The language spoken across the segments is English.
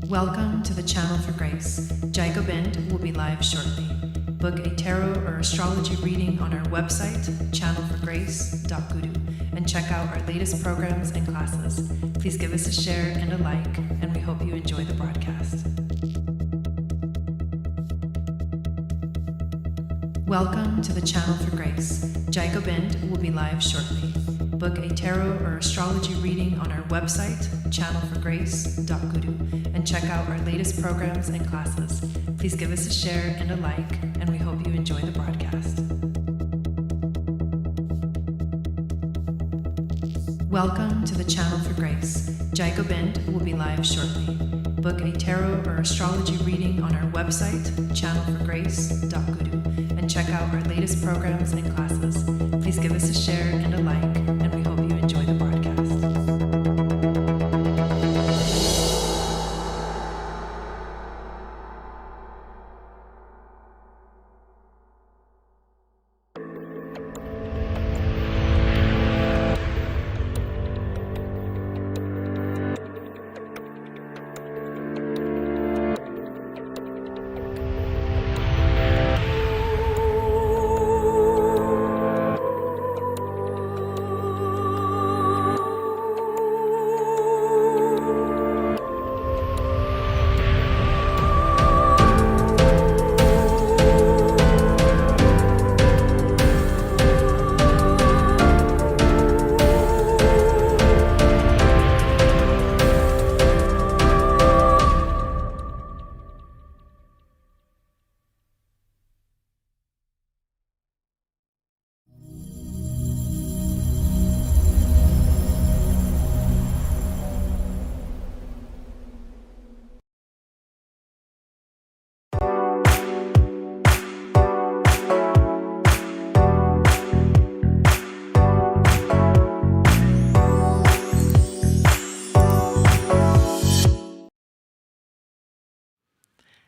Welcome to the Channel for Grace. Gobind will be live shortly. Book a tarot or astrology reading on our website, channelforgrace.guru, and check out our latest programs and classes. Please give us a share and a like, and we hope you enjoy the broadcast. Welcome to the Channel for Grace. Gobind will be live shortly. Book a tarot or astrology reading on our website, channelforgrace.guru, and check out our latest programs and classes. Please give us a share and a like, and we hope you enjoy the broadcast. Welcome to the Channel for Grace. Gobind will be live shortly. Book a tarot or astrology reading on our website, channelforgrace.guru, and check out our latest programs and classes. Please give us a share and a like, and we hope you enjoy the broadcast.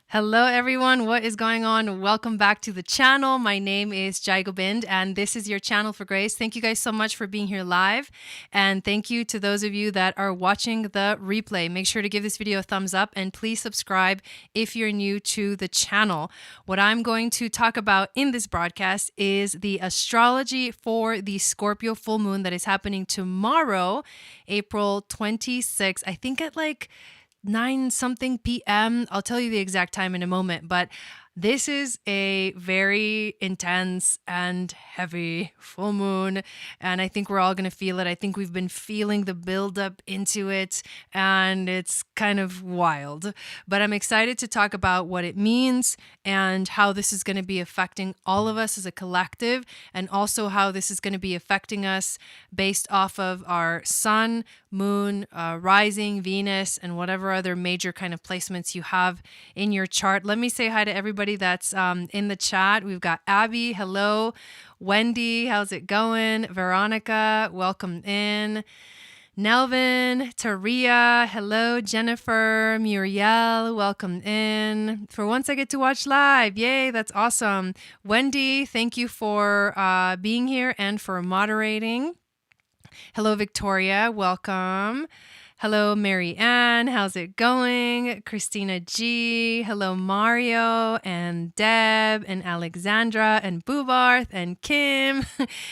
Hello everyone, what is going on? Welcome back to the channel. My name is Gobind and this is your Channel for Grace. Thank you guys so much for being here live, and thank you to those of you that are watching the replay. Make sure to give this video a thumbs up and please subscribe if you're new to the channel. What I'm going to talk about in this broadcast is the astrology for the Scorpio full moon that is happening tomorrow, April 26th. I think at like 9 something p.m. I'll tell you the exact time in a moment, but this is a very intense and heavy full moon, and I think we're all going to feel it. I think we've been feeling the buildup into it, and it's kind of wild. But I'm excited to talk about what it means and how this is going to be affecting all of us as a collective, and also how this is going to be affecting us based off of our sun, moon, rising, Venus, and whatever other major kind of placements you have in your chart. Let me say hi to everybody that's in the chat. We've got Abby, hello. Wendy, how's it going? Veronica, welcome in. Nelvin, Taria, hello. Jennifer, Muriel, welcome in. For once I get to watch live. Yay, that's awesome. Wendy, thank you for being here and for moderating. Hello, Victoria, welcome. Hello, Mary Ann. How's it going? Christina G. Hello, Mario and Deb and Alexandra and Boobarth and Kim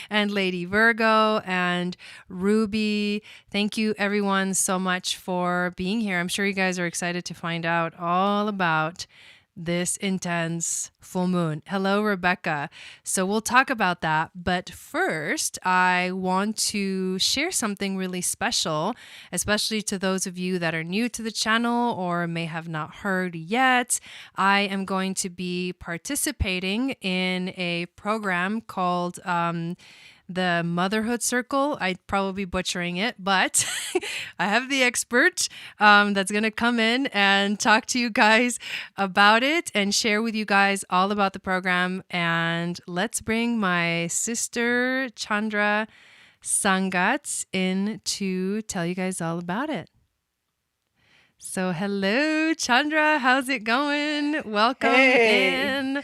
and Lady Virgo and Ruby. Thank you, everyone, so much for being here. I'm sure you guys are excited to find out all about this intense full moon. Hello, Rebecca. So we'll talk about that. But first, I want to share something really special, especially to those of you that are new to the channel or may have not heard yet. I am going to be participating in a program called the Motherhood Circle. I'd probably be butchering it, but I have the expert that's going to come in and talk to you guys about it and share with you guys all about the program. And let's bring my sister Chandra Sangat in to tell you guys all about it. So hello, Chandra. How's it going? Welcome in.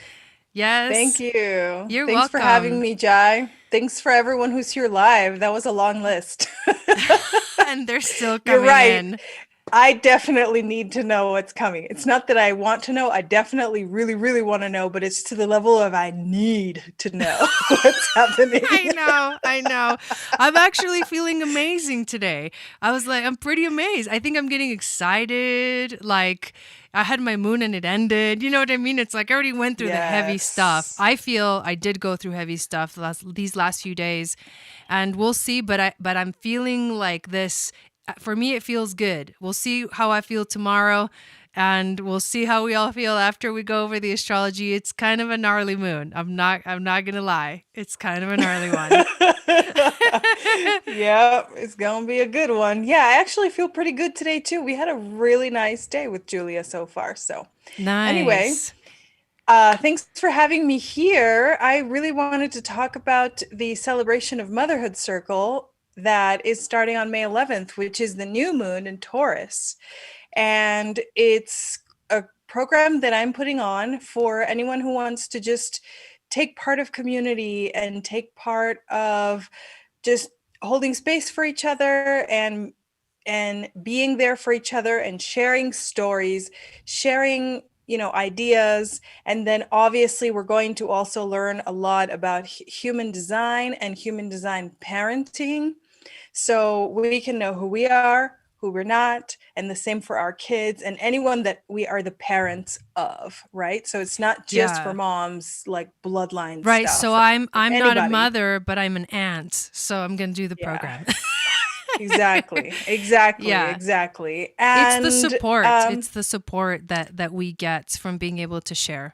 Yes. Thank you. You're Thanks welcome. for having me, Jai. Thanks for everyone who's here live. That was a long list. And they're still You're coming right. in. I definitely need to know what's coming. It's not that I want to know. I definitely really, really want to know, but it's to the level of I need to know what's happening. I know, I know. I'm actually feeling amazing today. I was like, I'm pretty amazed. I think I'm getting excited. Like, I had my moon and it ended. You know what I mean? It's like I already went through the heavy stuff. Yes. I feel I did go through heavy stuff these last few days, and we'll see. But I'm feeling like this. For me, it feels good. We'll see how I feel tomorrow. And we'll see how we all feel after we go over the astrology. It's kind of a gnarly moon. I'm not gonna lie. It's kind of a gnarly one. Yep, it's gonna be a good one. Yeah, I actually feel pretty good today too. We had a really nice day with Julia so far. So, anyway, Nice. thanks for having me here. I really wanted to talk about the celebration of Motherhood Circle that is starting on May 11th, which is the new moon in Taurus. And it's a program that I'm putting on for anyone who wants to just take part of community and take part of just holding space for each other and being there for each other and sharing stories, sharing ideas. And then obviously we're going to also learn a lot about human design and human design parenting, so we can know who we are, who we're not, and the same for our kids and anyone that we are the parents of, right? So it's not just for Yeah. moms, like bloodline Right. So stuff, right? Like I'm not a anybody. mother, but I'm an aunt. So I'm gonna do the Yeah, program. exactly, exactly, Yeah. exactly. It's the And support. It's the support that we get from being able to share.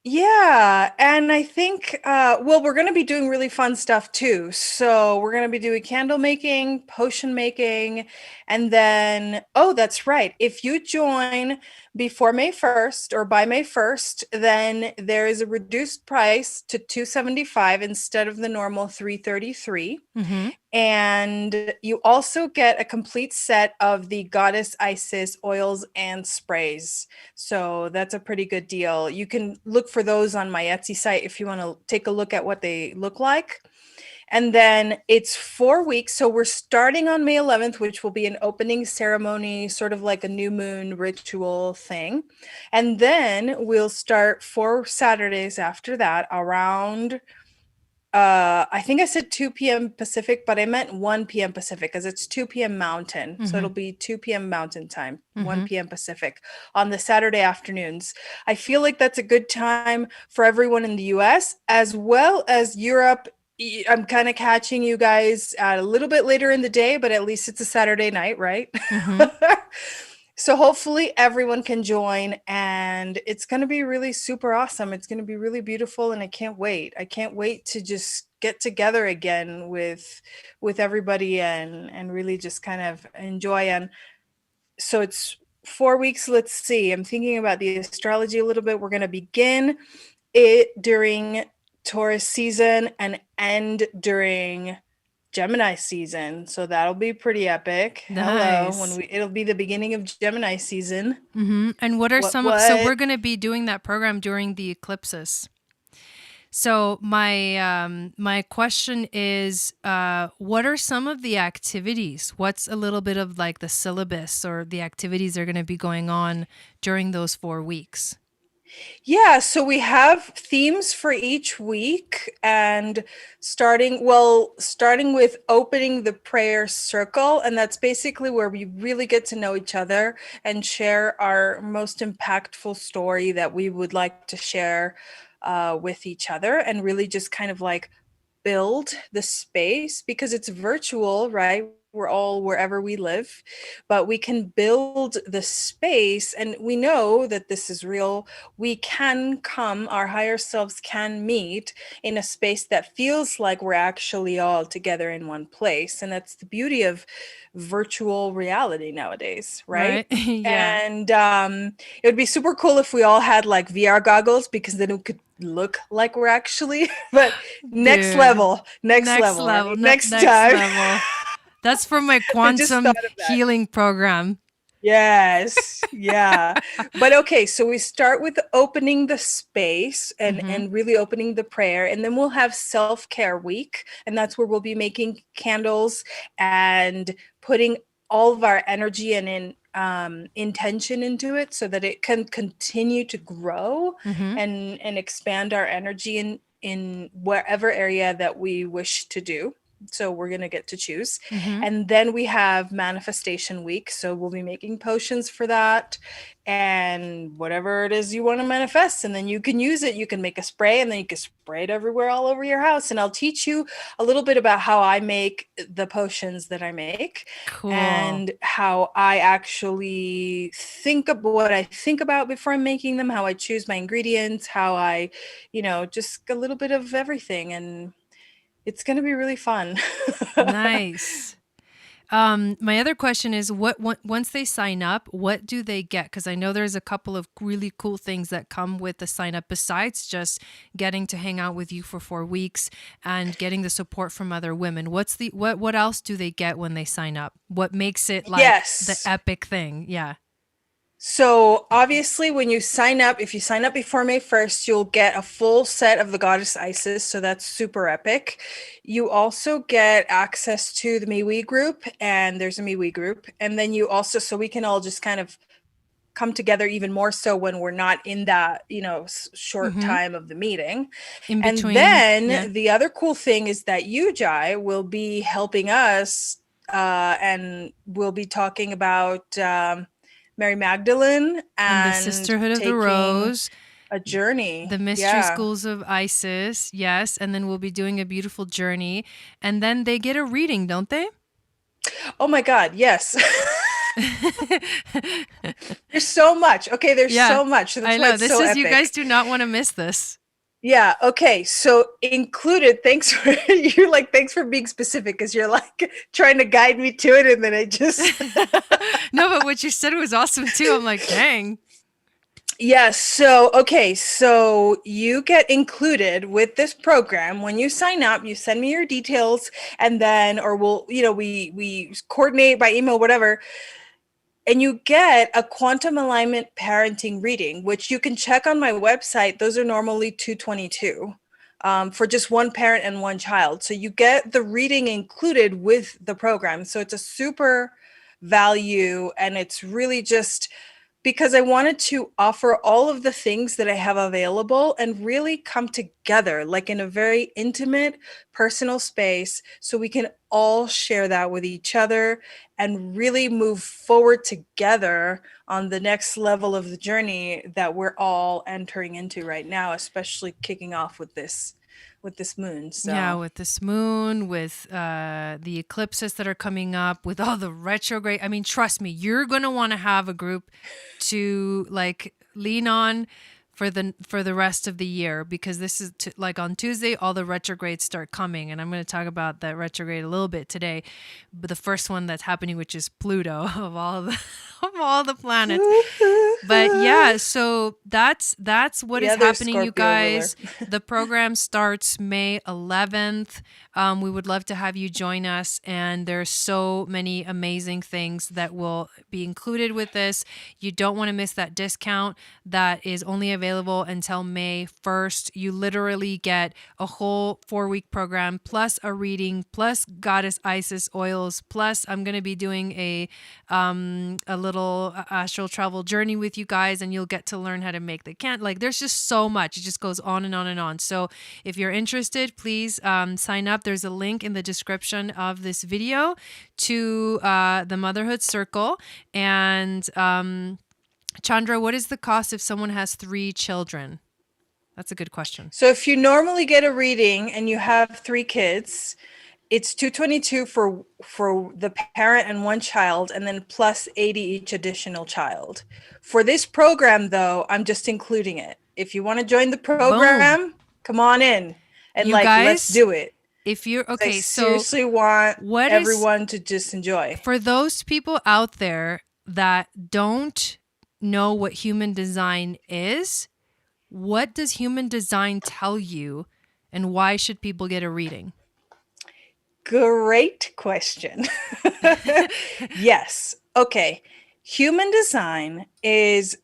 yeah, and I think, well, we're going to be doing really fun stuff too. So we're going to be doing candle making, potion making, and then, oh, that's right. If you join before May 1st or by May 1st, then there is a reduced price to 275 instead of the normal 333. Mm-hmm. And you also get a complete set of the Goddess Isis oils and sprays. So that's a pretty good deal. You can look for those on my Etsy site if you want to take a look at what they look like. And then it's 4 weeks. So we're starting on May 11th, which will be an opening ceremony, sort of like a new moon ritual thing. And then we'll start 4 Saturdays after that around I think I said 2 p.m. Pacific, but I meant 1 p.m. Pacific because it's 2 p.m. Mountain. So Mm-hmm. it'll be 2 p.m. Mountain time, 1 Mm-hmm. p.m. Pacific on the Saturday afternoons. I feel like that's a good time for everyone in the US as well as Europe. I'm kind of catching you guys a little bit later in the day, but at least it's a Saturday night, right? Mm-hmm. So hopefully everyone can join and it's going to be really super awesome. It's going to be really beautiful and I can't wait. I can't wait to just get together again with everybody and really just kind of enjoy. And so it's 4 weeks. Let's see. I'm thinking about the astrology a little bit. We're going to begin it during Taurus season and end during Gemini season. So that'll be pretty epic. Hello, Nice. it'll be the beginning of Gemini season. Mm-hmm. And what are What some? So what? we're gonna be doing that program during the eclipses. So my question is, what are some of the activities? What's a little bit of like the syllabus or the activities that are going to be going on during those 4 weeks? Yeah, so we have themes for each week and starting with opening the prayer circle, and that's basically where we really get to know each other and share our most impactful story that we would like to share with each other and really just kind of like build the space because it's virtual, right? We're all wherever we live, but we can build the space and we know that this is real. We can come, our higher selves can meet in a space that feels like we're actually all together in one place. And that's the beauty of virtual reality nowadays, right? Right? Yeah. And it would be super cool if we all had like VR goggles because then we could look like we're actually, but next Dude. level, next Next level, level. right? Next Next time. level. That's from my I just thought quantum of that. healing program. Yes, yeah. But okay, so we start with opening the space Mm-hmm. and really opening the prayer, and then we'll have self-care week, and that's where we'll be making candles and putting all of our energy and intention into it so that it can continue to grow Mm-hmm. and expand our energy in wherever area that we wish to do. So we're going to get to choose. Mm-hmm. And then we have manifestation week. So we'll be making potions for that and whatever it is you want to manifest. And then you can use it. You can make a spray and then you can spray it everywhere, all over your house. And I'll teach you a little bit about how I make the potions that I make Cool. and how I actually think of what I think about before I'm making them, how I choose my ingredients, how I, just a little bit of everything. And it's going to be really fun. Nice. My other question is once they sign up, what do they get? Because I know there's a couple of really cool things that come with the sign up besides just getting to hang out with you for 4 weeks and getting the support from other women. What else do they get when they sign up? What makes it like the Yes. epic thing? Yeah. So obviously when you sign up, if you sign up before May 1st, you'll get a full set of the goddess Isis. So that's super epic. You also get access to the MeWe group, and there's a MeWe group. And then you also, so we can all just kind of come together even more so when we're not in that, short Mm-hmm. time of the meeting. In And between. Yeah. then the other cool thing is that you, Jai, will be helping us, and we'll be talking about Mary Magdalene And the and Sisterhood of the taking Rose, a journey. the mystery Yeah. schools of Isis. Yes. And then we'll be doing a beautiful journey. And then they get a reading, don't they? Oh my God. Yes. There's so much. Okay. There's Yeah, so much. So I that's why know. it's This so is, you guys epic. do not want to miss this. Yeah. Okay. So included, thanks for, you're like, thanks for being specific because you're like trying to guide me to it. And then I just, No, but what you said was awesome too. I'm like, dang. yeah. So, okay. So you get included with this program. When you sign up, you send me your details and then, or we'll, we coordinate by email, whatever. And you get a quantum alignment parenting reading, which you can check on my website. Those are normally $222 for just one parent and one child. So you get the reading included with the program. So it's a super value, and it's really just because I wanted to offer all of the things that I have available and really come together like in a very intimate, personal space so we can all share that with each other and really move forward together on the next level of the journey that we're all entering into right now, especially kicking off with this moon. Yeah, So with this moon, with the eclipses that are coming up, with all the retrograde. I mean, trust me, you're gonna want to have a group to like lean on for the rest of the year, because this is like on Tuesday, all the retrogrades start coming, and I'm going to talk about that retrograde a little bit today. But the first one that's happening, which is Pluto of all the of all the planets. But yeah, so that's what the is other happening, you Scorpio ruler. guys. The program starts May 11th. We would love to have you join us, and there's so many amazing things that will be included with this. You don't want to miss that discount that is only available until May 1st. You literally get a whole 4-week program plus a reading plus Goddess Isis oils plus I'm going to be doing a little astral travel journey with you guys, and you'll get to learn how to make the candle. Like, there's just so much. It just goes on and on and on. So if you're interested, please sign up. There's a link in the description of this video to the Motherhood Circle. And Chandra, what is the cost if someone has 3 children? That's a good question. So if you normally get a reading and you have 3 kids, it's $222 for the parent and one child, and then plus $80 each additional child. For this program, though, I'm just including it. If you want to join the Boom. program, come on in and You like let's guys, do it. if you're I okay, so seriously want what is everyone to just enjoy. for those people out there that don't know what human design is, what does human design tell you, and why should people get a reading? Great question. Yes. Okay. Human design is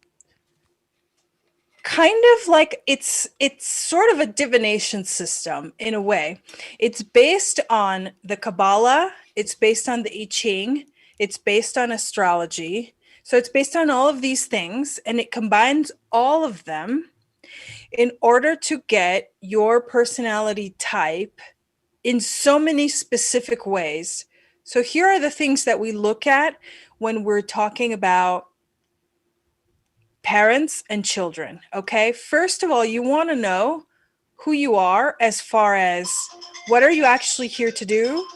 kind of like it's sort of a divination system in a way. It's based on the Kabbalah, it's based on the I Ching, It's based on astrology. So it's based on all of these things, and it combines all of them in order to get your personality type in so many specific ways. So here are the things that we look at when we're talking about parents and children. Okay. First of all, you want to know who you are as far as what are you actually here to do.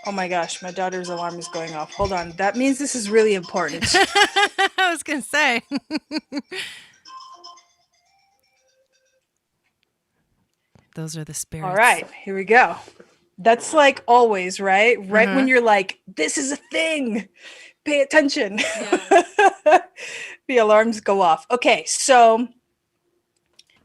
Oh my gosh, my daughter's alarm is going off. Hold on. That means this is really important. I was going to say. Those are the spirits. All right, here we go. That's like always, right? Right when you're like, this is a thing, pay attention. Yeah. The alarms go off. Okay, so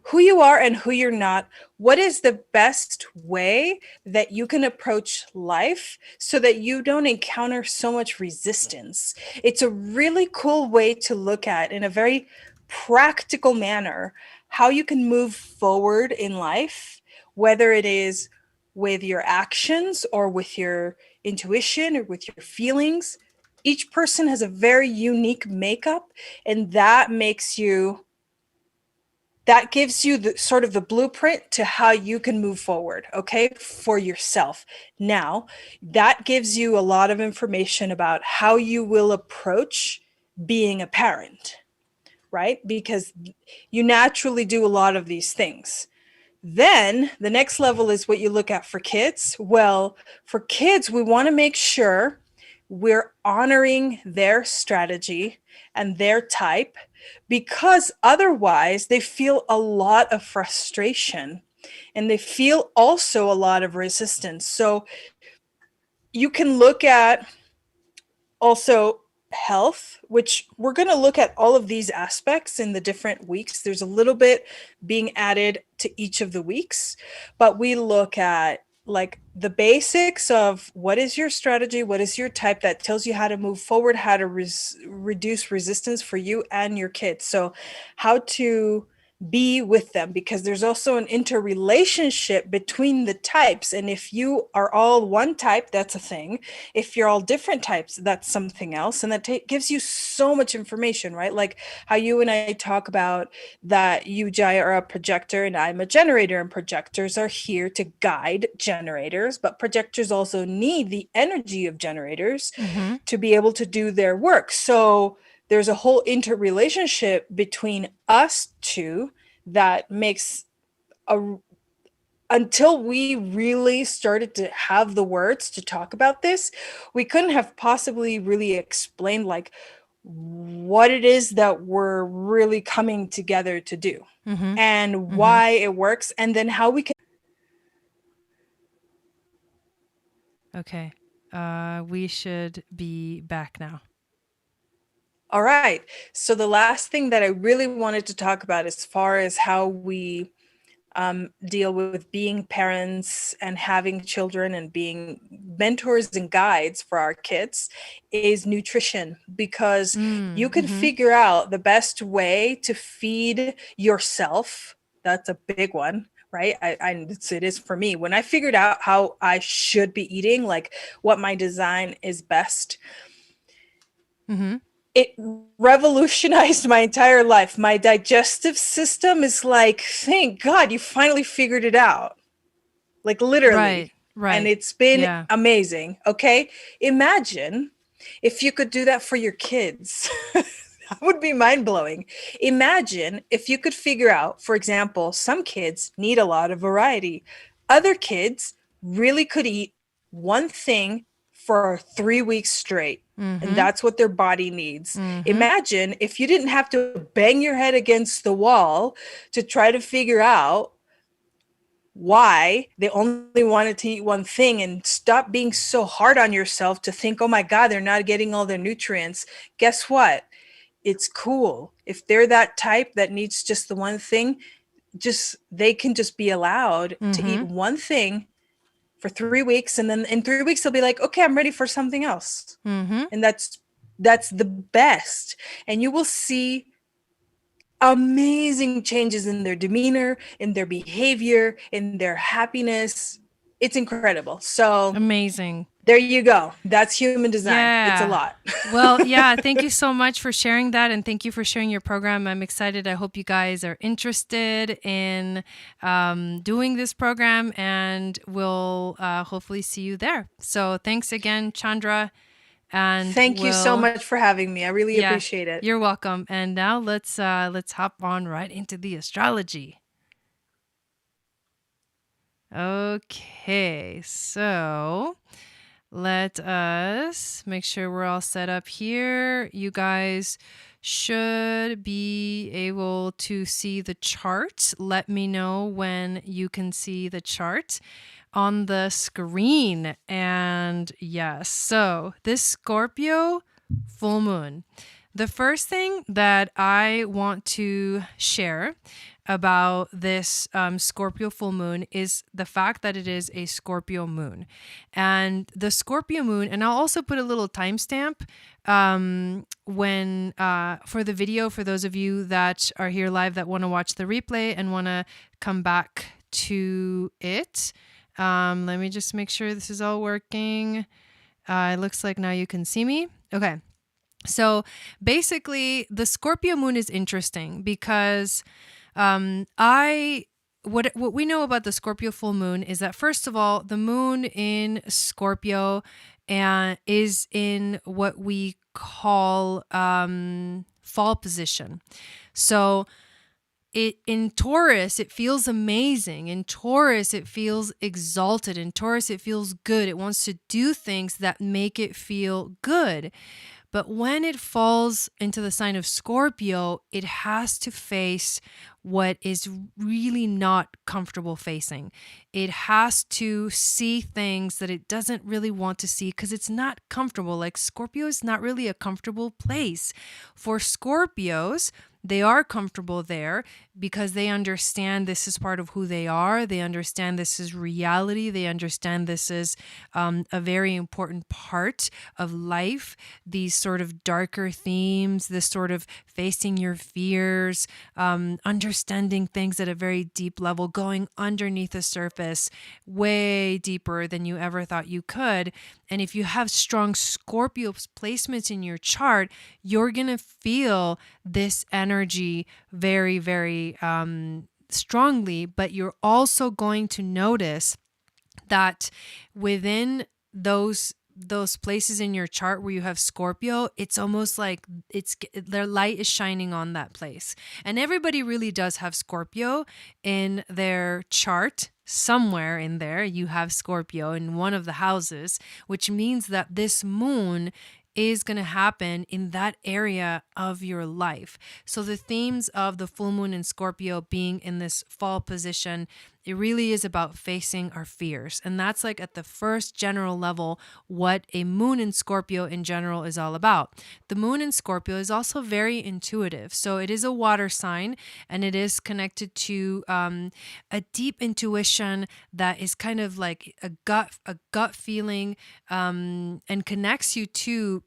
who you are and who you're not, what is the best way that you can approach life so that you don't encounter so much resistance? It's a really cool way to look at, in a very practical manner, how you can move forward in life, whether it is with your actions or with your intuition or with your feelings. Each person has a very unique makeup, and that gives you the sort of the blueprint to how you can move forward, okay, for yourself. Now, that gives you a lot of information about how you will approach being a parent, right? Because you naturally do a lot of these things. Then the next level is what you look at for kids. Well, for kids, we want to make sure we're honoring their strategy and their type, because otherwise they feel a lot of frustration and they feel also a lot of resistance. So you can look at also health, which we're going to look at all of these aspects in the different weeks. There's a little bit being added to each of the weeks, but we look at like the basics of what is your strategy, what is your type, that tells you how to move forward, how to reduce resistance for you and your kids. So how to be with them, because there's also an interrelationship between the types. And if you are all one type, that's a thing. If you're all different types, that's something else. And that gives you so much information, right? Like how you and I talk about that you, Jai, are a projector and I'm a generator, and projectors are here to guide generators, but projectors also need the energy of generators to be able to do their work. So there's a whole interrelationship between us two that makes until we really started to have the words to talk about this, we couldn't have possibly really explained like what it is that we're really coming together to do and why it works, and then how we can. Okay. We should be back now. All right. So the last thing that I really wanted to talk about as far as how we deal with being parents and having children and being mentors and guides for our kids is nutrition, because you can figure out the best way to feed yourself. That's a big one, right? It is for me. When I figured out how I should be eating, like what my design is best, it revolutionized my entire life. My digestive system is like, thank God you finally figured it out. Like literally. Right. And it's been amazing. Okay. Imagine if you could do that for your kids. That would be mind blowing. Imagine if you could figure out, for example, some kids need a lot of variety. Other kids really could eat one thing for 3 weeks straight. And that's what their body needs. Imagine if you didn't have to bang your head against the wall to try to figure out why they only wanted to eat one thing, and stop being so hard on yourself to think, oh my God, they're not getting all their nutrients. Guess what? It's cool. If they're that type that needs just the one thing, they can just be allowed to eat one thing for 3 weeks, and then in 3 weeks they'll be like, okay, I'm ready for something else. And that's the best. And you will see amazing changes in their demeanor, in their behavior, in their happiness. It's incredible. So amazing. There you go. That's human design. It's a Yeah. lot. Well, yeah, thank you so much for sharing that. And thank you for sharing your program. I'm excited. I hope you guys are interested in doing this program, and we'll hopefully see you there. So thanks again, Chandra. And Thank you so we'll, much for having me. I really yeah, appreciate it. you're welcome. And now let's hop on right into the astrology. Okay, so let us make sure we're all set up here. You guys should be able to see the chart. Let me know when you can see the chart on the screen. And yes, so this Scorpio full moon. The first thing that I want to share about this Scorpio full moon is the fact that it is a Scorpio moon. And the Scorpio moon, and I'll also put a little timestamp when for the video, for those of you that are here live that want to watch the replay and want to come back to it. Let me just make sure this is all working. It looks like now you can see me. Okay. So basically, the Scorpio moon is interesting because what we know about the Scorpio full moon is that, first of all, the moon in Scorpio is in what we call fall position. So in Taurus, it feels amazing. In Taurus, it feels exalted. In Taurus, it feels good. It wants to do things that make it feel good. But when it falls into the sign of Scorpio, it has to face what is really not comfortable facing. It has to see things that it doesn't really want to see because it's not comfortable. Like, Scorpio is not really a comfortable place. For Scorpios, they are comfortable there because they understand this is part of who they are. They understand this is reality. They understand this is a very important part of life. These sort of darker themes, this sort of facing your fears, understanding things at a very deep level, going underneath the surface, way deeper than you ever thought you could. And if you have strong Scorpio placements in your chart, you're going to feel this energy very, very strongly, but you're also going to notice that within those places in your chart where you have Scorpio, it's almost like their light is shining on that place. And everybody really does have Scorpio in their chart. Somewhere in there, you have Scorpio in one of the houses, which means that this moon is going to happen in that area of your life. So the themes of the full moon in Scorpio being in this fall position, it really is about facing our fears. And that's like at the first general level, what a moon in Scorpio in general is all about. The moon in Scorpio is also very intuitive. So it is a water sign, and it is connected to a deep intuition that is kind of like a gut feeling, and connects you to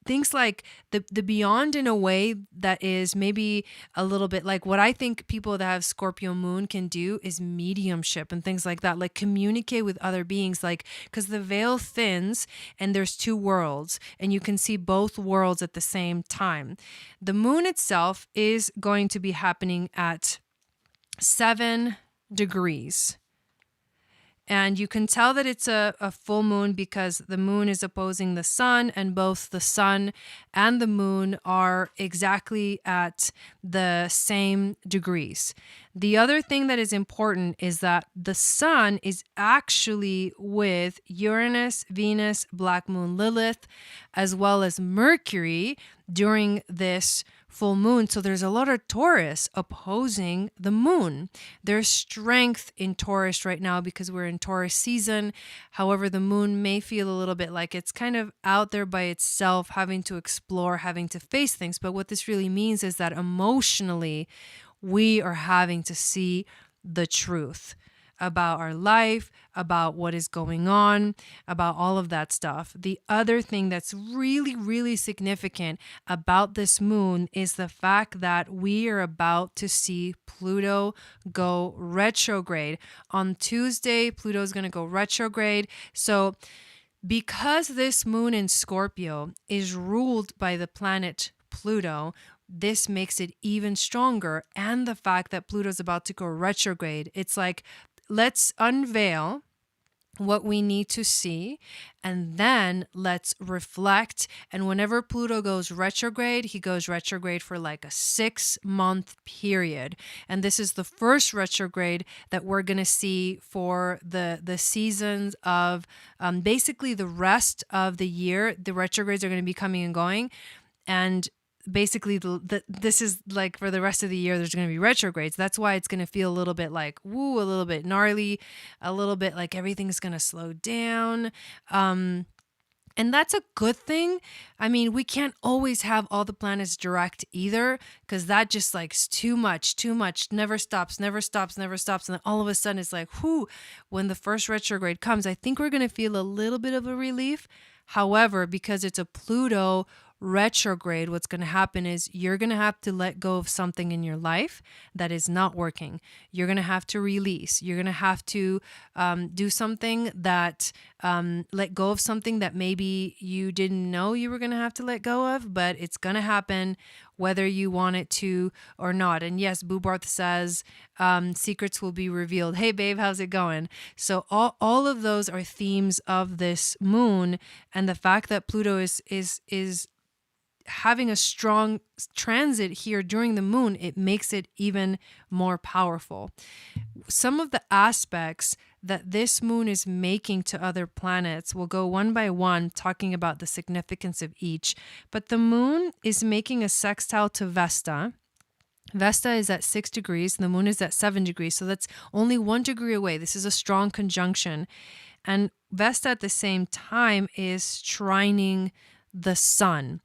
things like the beyond, in a way that is maybe a little bit like what I think people that have Scorpio moon can do is mediumship and things like that, like communicate with other beings, like, because the veil thins and there's two worlds and you can see both worlds at the same time. The moon itself is going to be happening at 7 degrees. And you can tell that it's a full moon because the moon is opposing the sun, and both the sun and the moon are exactly at the same degrees. The other thing that is important is that the sun is actually with Uranus, Venus, Black Moon Lilith, as well as Mercury during this full moon. So there's a lot of Taurus opposing the moon. There's strength in Taurus right now because we're in Taurus season. However, the moon may feel a little bit like it's kind of out there by itself, having to explore, having to face things. But what this really means is that emotionally, we are having to see the truth. about our life, about what is going on, about all of that stuff. The other thing that's really, really significant about this moon is the fact that we are about to see Pluto go retrograde. On Tuesday, Pluto is going to go retrograde. So because this moon in Scorpio is ruled by the planet Pluto, this makes it even stronger. And the fact that Pluto's about to go retrograde, it's like, let's unveil what we need to see, and then let's reflect. And whenever Pluto goes retrograde, he goes retrograde for like a 6-month period. And this is the first retrograde that we're going to see for the seasons of basically the rest of the year. The retrogrades are going to be coming and going. And basically this is like for the rest of the year there's going to be retrogrades. That's why it's going to feel a little bit like a little bit gnarly, a little bit like everything's going to slow down, and that's a good thing. I mean, we can't always have all the planets direct either, because that just like too much, never stops, and then all of a sudden it's like, when the first retrograde comes, I think we're going to feel a little bit of a relief. However, because it's a Pluto retrograde, what's going to happen is you're going to have to let go of something in your life that is not working. You're going to have to release. You're going to have to do something that, let go of something that maybe you didn't know you were going to have to let go of, but it's going to happen whether you want it to or not. And yes, Boobarth says secrets will be revealed. Hey, babe, how's it going? So all of those are themes of this moon, and the fact that Pluto is having a strong transit here during the moon, it makes it even more powerful. Some of the aspects that this moon is making to other planets, will go one by one, talking about the significance of each. But the moon is making a sextile to Vesta. Vesta is at 6 degrees, and the moon is at 7 degrees. So that's only 1 degree away. This is a strong conjunction. And Vesta at the same time is trining the sun.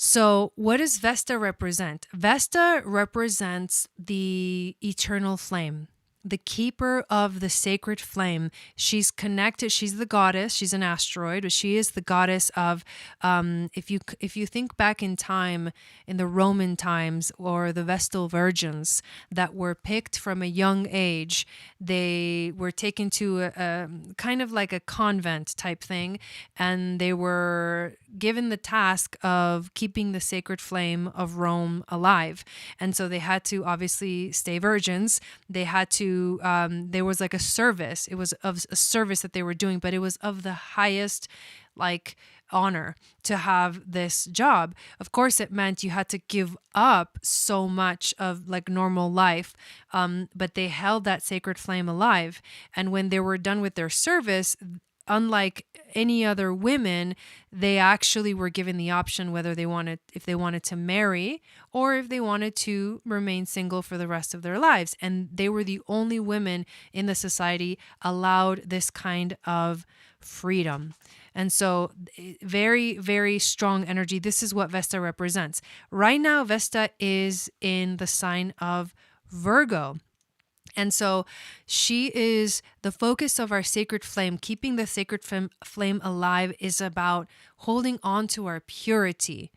So what does Vesta represent? Vesta represents the eternal flame, the keeper of the sacred flame. She's connected. She's the goddess. She's an asteroid, but she is the goddess of, if you think back in time, in the Roman times, or the Vestal virgins that were picked from a young age, they were taken to a kind of like a convent type thing, and they were given the task of keeping the sacred flame of Rome alive. And so they had to obviously stay virgins. They had to, there was like a service. It was of a service that they were doing, but it was of the highest like honor to have this job. Of course, it meant you had to give up so much of like normal life, but they held that sacred flame alive. And when they were done with their service, unlike any other women, they actually were given the option whether if they wanted to marry or if they wanted to remain single for the rest of their lives. And they were the only women in the society allowed this kind of freedom. And so very, very strong energy. This is what Vesta represents. Right now, Vesta is in the sign of Virgo. And so she is the focus of our sacred flame. Keeping the sacred flame alive is about holding on to our purity,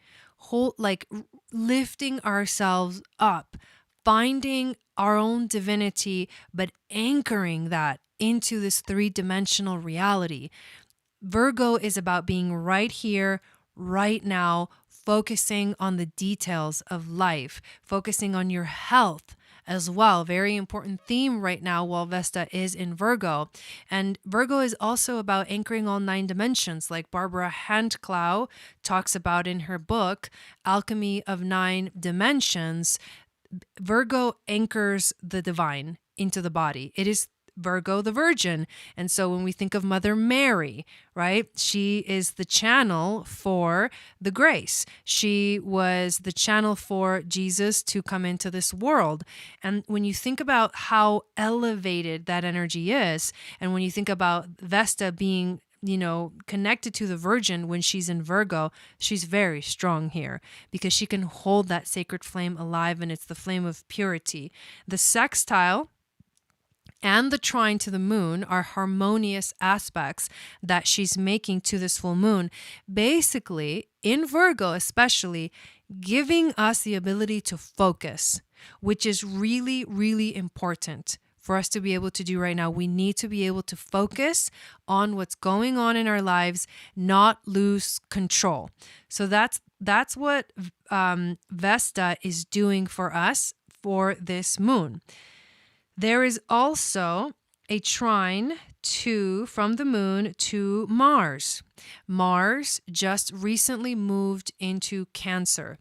lifting ourselves up, finding our own divinity, but anchoring that into this 3-dimensional reality. Virgo is about being right here, right now, focusing on the details of life, focusing on your health as well. Very important theme right now while Vesta is in Virgo. And Virgo is also about anchoring all 9 dimensions, like Barbara Handclough talks about in her book, Alchemy of 9 Dimensions. Virgo anchors the divine into the body. It is Virgo the Virgin. And so when we think of Mother Mary, right, she is the channel for the grace. She was the channel for Jesus to come into this world. And when you think about how elevated that energy is, and when you think about Vesta being connected to the Virgin when she's in Virgo, she's very strong here because she can hold that sacred flame alive, and it's the flame of purity. The sextile and the trine to the moon are harmonious aspects that she's making to this full moon. Basically, in Virgo especially, giving us the ability to focus, which is really, really important for us to be able to do right now. We need to be able to focus on what's going on in our lives, not lose control. So that's what Vesta is doing for us for this moon. There is also a trine from the moon to Mars. Mars just recently moved into Cancer.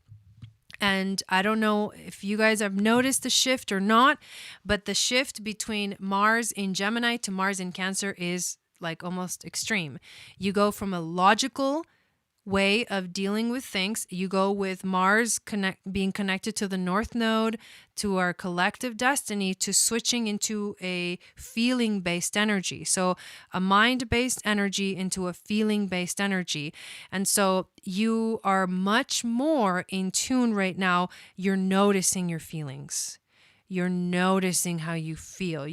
And I don't know if you guys have noticed the shift or not, but the shift between Mars in Gemini to Mars in Cancer is like almost extreme. You go from a logical way of dealing with things. You go with Mars being connected to the North Node, to our collective destiny, to switching into a feeling-based energy. So a mind-based energy into a feeling-based energy. And so you are much more in tune right now. You're noticing your feelings. You're noticing how you feel.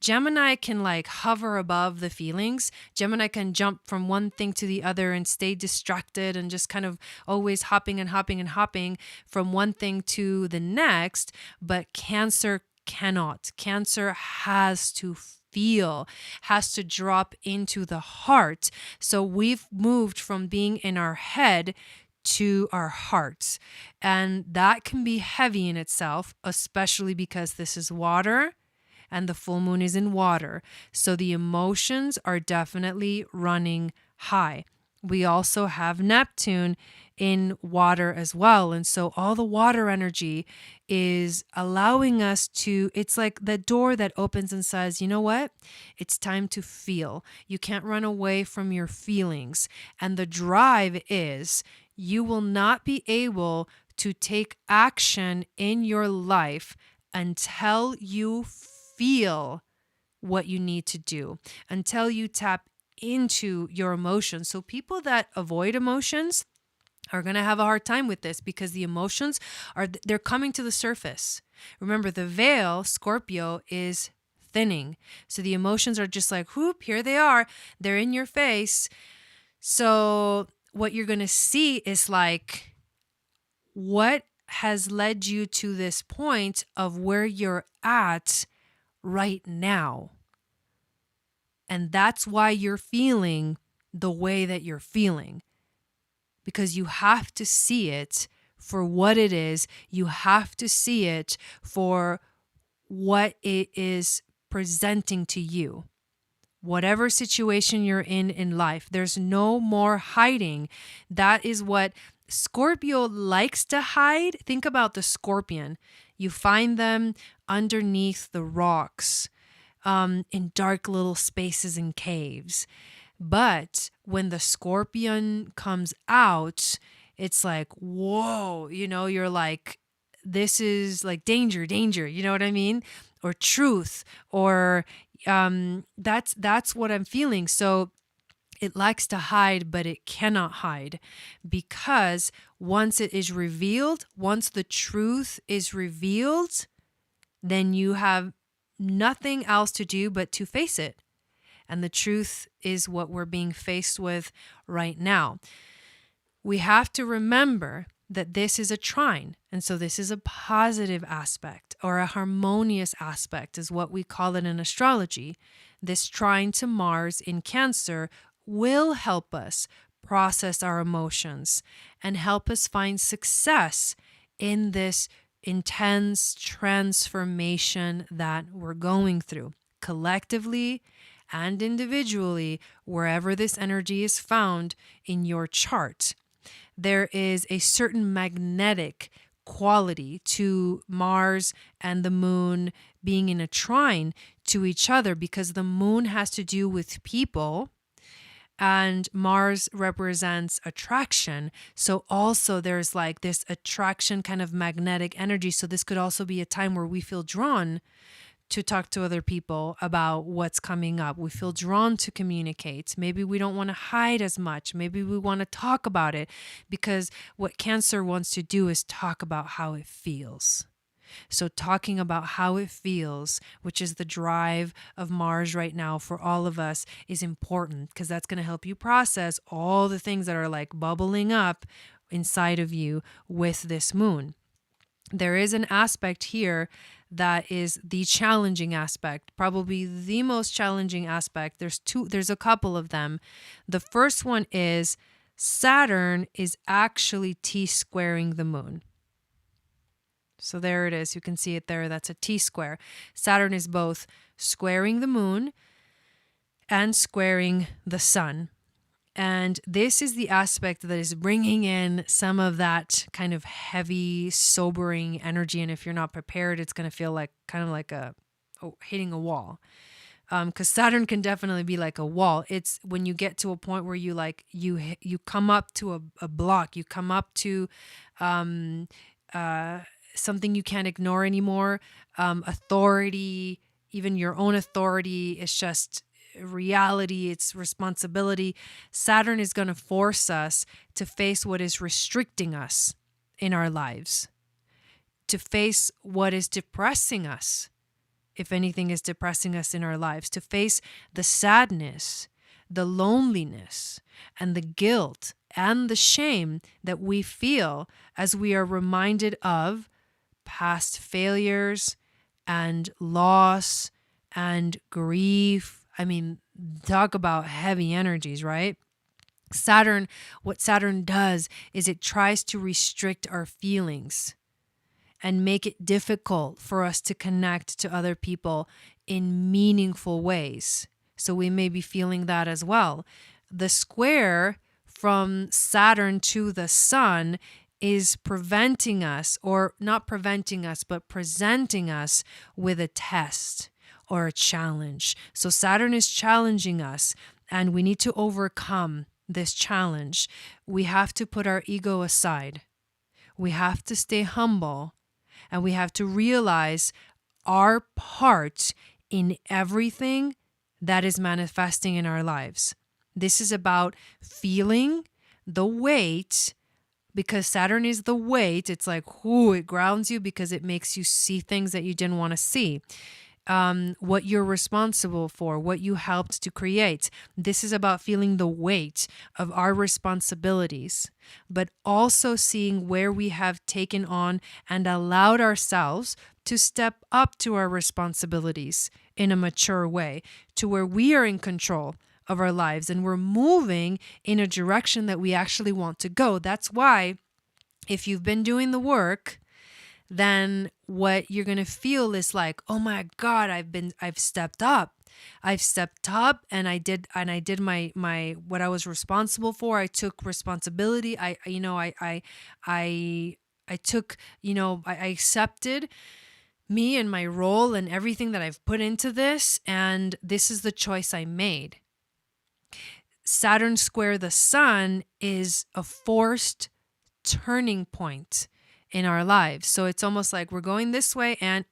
Gemini can like hover above the feelings. Gemini can jump from one thing to the other and stay distracted and just kind of always hopping and hopping and hopping from one thing to the next. But Cancer cannot. Cancer has to feel, has to drop into the heart. So we've moved from being in our head to our hearts. And that can be heavy in itself, especially because this is water and the full moon is in water. So the emotions are definitely running high. We also have Neptune in water as well. And so all the water energy is allowing us it's like the door that opens and says, you know what? It's time to feel. You can't run away from your feelings. And the drive is you will not be able to take action in your life until you feel what you need to do, until you tap into your emotions. So people that avoid emotions are going to have a hard time with this because the emotions they're coming to the surface. Remember, the veil, Scorpio, is thinning. So the emotions are just like, whoop, here they are. They're in your face. So what you're going to see is like, what has led you to this point of where you're at right now? And that's why you're feeling the way that you're feeling. Because you have to see it for what it is. You have to see it for what it is presenting to you. Whatever situation you're in life, there's no more hiding. That is what Scorpio likes to hide. Think about the scorpion. You find them underneath the rocks, in dark little spaces and caves. But when the scorpion comes out, it's like, whoa, you're like, this is like danger, you know what I mean? Or truth, or that's what I'm feeling. So it likes to hide, but it cannot hide, because once it is revealed, once the truth is revealed, then you have nothing else to do but to face it. And the truth is what we're being faced with right now. We have to remember that this is a trine. And so this is a positive aspect, or a harmonious aspect is what we call it in astrology. This trine to Mars in Cancer will help us process our emotions and help us find success in this intense transformation that we're going through collectively and individually, wherever this energy is found in your chart. There is a certain magnetic quality to Mars and the moon being in a trine to each other, because the moon has to do with people and Mars represents attraction. So also there's like this attraction kind of magnetic energy. So this could also be a time where we feel drawn to talk to other people about what's coming up. We feel drawn to communicate. Maybe we don't want to hide as much. Maybe we want to talk about it, because what Cancer wants to do is talk about how it feels. So talking about how it feels, which is the drive of Mars right now for all of us, is important, because that's going to help you process all the things that are like bubbling up inside of you with this moon. There is an aspect here that is the challenging aspect, probably the most challenging aspect. There's a couple of them. The first one is Saturn is actually T-squaring the moon. So there it is. You can see it there. That's a T-square. Saturn is both squaring the moon and squaring the sun. And this is the aspect that is bringing in some of that kind of heavy, sobering energy. And if you're not prepared, it's going to feel like kind of like hitting a wall. Because Saturn can definitely be like a wall. It's when you get to a point where you come up to a block, you come up to something you can't ignore anymore. Authority, even your own authority, is just reality, it's responsibility. Saturn is going to force us to face what is restricting us in our lives, to face what is depressing us, if anything is depressing us in our lives, to face the sadness, the loneliness, and the guilt and the shame that we feel as we are reminded of past failures and loss and grief. I mean, talk about heavy energies, right? What Saturn does is it tries to restrict our feelings and make it difficult for us to connect to other people in meaningful ways. So we may be feeling that as well. The square from Saturn to the sun is preventing us, or not preventing us, but presenting us with a test or a challenge. So Saturn is challenging us, and we need to overcome this challenge. We have to put our ego aside. We have to stay humble, and we have to realize our part in everything that is manifesting in our lives. This is about feeling the weight, because Saturn is the weight. It's like, it grounds you because it makes you see things that you didn't want to see. What you're responsible for, what you helped to create. This is about feeling the weight of our responsibilities, but also seeing where we have taken on and allowed ourselves to step up to our responsibilities in a mature way, to where we are in control of our lives and we're moving in a direction that we actually want to go. That's why if you've been doing the work, then what you're going to feel is like, oh my God, I've stepped up. And I did my what I was responsible for. I took responsibility. I accepted me and my role and everything that I've put into this. And this is the choice I made. Saturn square the sun is a forced turning point in our lives. So it's almost like we're going this way and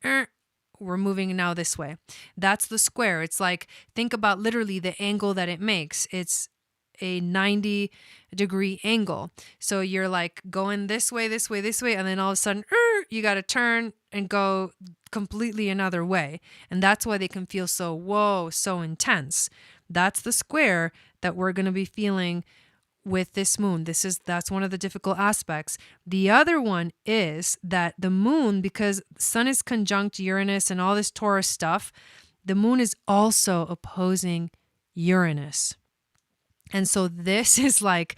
we're moving now this way. That's the square. It's like, think about literally the angle that it makes. It's a 90-degree angle. So you're like going this way, and then all of a sudden, you got to turn and go completely another way. And that's why they can feel so intense. That's the square that we're going to be feeling with this moon. That's one of the difficult aspects. The other one is that the moon, because the sun is conjunct Uranus and all this Taurus stuff, the moon is also opposing Uranus. And so this is like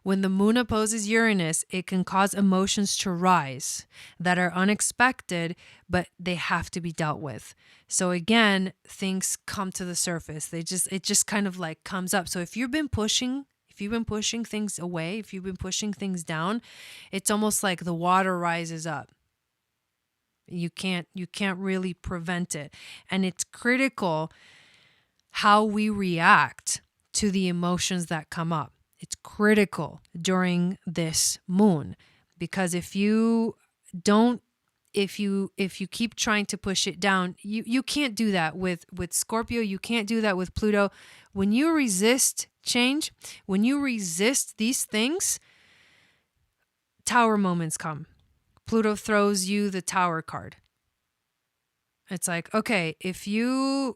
when the moon opposes Uranus, it can cause emotions to rise that are unexpected, but they have to be dealt with. So again, things come to the surface. It just kind of like comes up. So if you've been pushing things away, if you've been pushing things down, it's almost like the water rises up. You can't really prevent it. And it's critical how we react to the emotions that come up. It's critical during this moon, because if you keep trying to push it down, you can't do that with Scorpio. You can't do that with Pluto. When you resist change, when you resist these things, tower moments come. Pluto throws you the tower card. It's like, okay, if you're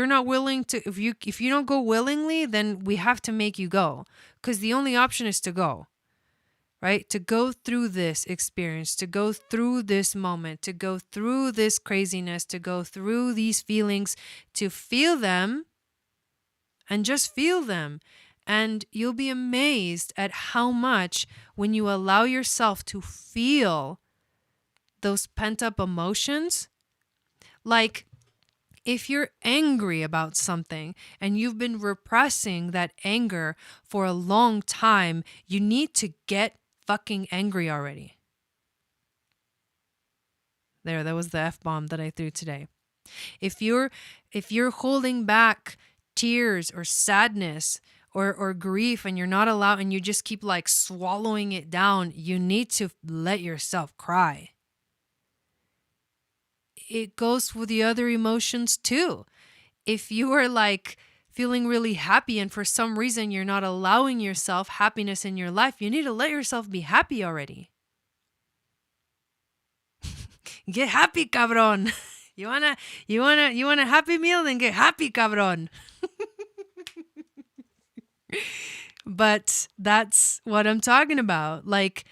not willing to, if you don't go willingly, then we have to make you go, because the only option is to go, right? To go through this experience, to go through this moment, to go through this craziness, to go through these feelings, to feel them and just feel them. And you'll be amazed at how much, when you allow yourself to feel those pent up emotions, like if you're angry about something and you've been repressing that anger for a long time, you need to get fucking angry already. There, that was the F-bomb that I threw today. If you're holding back tears or sadness or grief, and you're not allowed, and you just keep like swallowing it down, you need to let yourself cry. It goes with the other emotions too. If you are like feeling really happy and for some reason you're not allowing yourself happiness in your life, you need to let yourself be happy already. Get happy, cabron. You want a happy meal? Then get happy, cabron. But that's what I'm talking about. Like,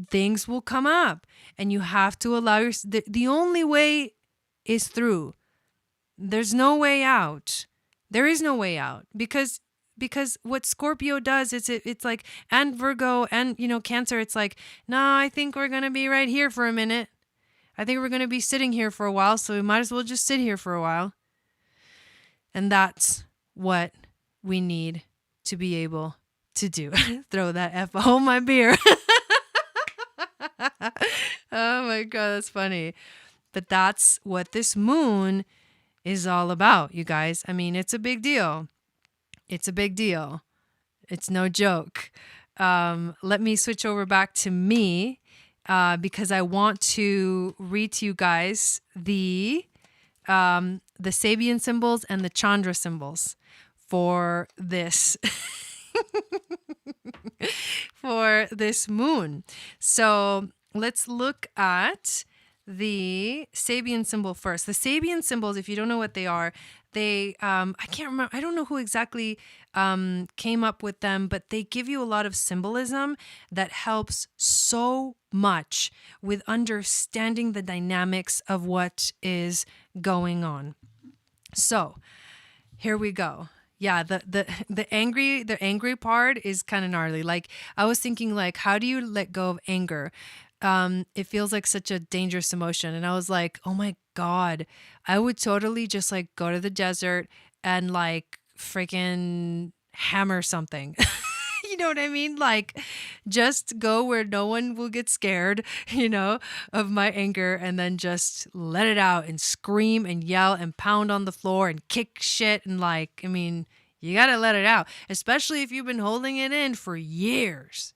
things will come up and you have to allow the only way is through. There's no way out. There is no way out, because what Scorpio does is it's like, and Virgo and Cancer, it's like, no, I think we're going to be right here for a minute. I think we're going to be sitting here for a while, so we might as well just sit here for a while. And that's what we need to be able to do. Throw that F. Oh, my beer. Oh my God, that's funny. But that's what this moon is all about, you guys. I mean, it's a big deal. It's a big deal. It's no joke. Let me switch over back to me because I want to read to you guys the Sabian symbols and the Chandra symbols for this for this moon. So let's look at the Sabian symbol first. The Sabian symbols, if you don't know what they are, they I can't remember. I don't know who exactly came up with them, but they give you a lot of symbolism that helps so much with understanding the dynamics of what is going on. So here we go. Yeah, the angry part is kind of gnarly. Like, I was thinking, like, how do you let go of anger? It feels like such a dangerous emotion. And I was like, oh my God, I would totally just like go to the desert and like freaking hammer something. You know what I mean? Like, just go where no one will get scared, of my anger, and then just let it out and scream and yell and pound on the floor and kick shit. And like, I mean, you got to let it out, especially if you've been holding it in for years,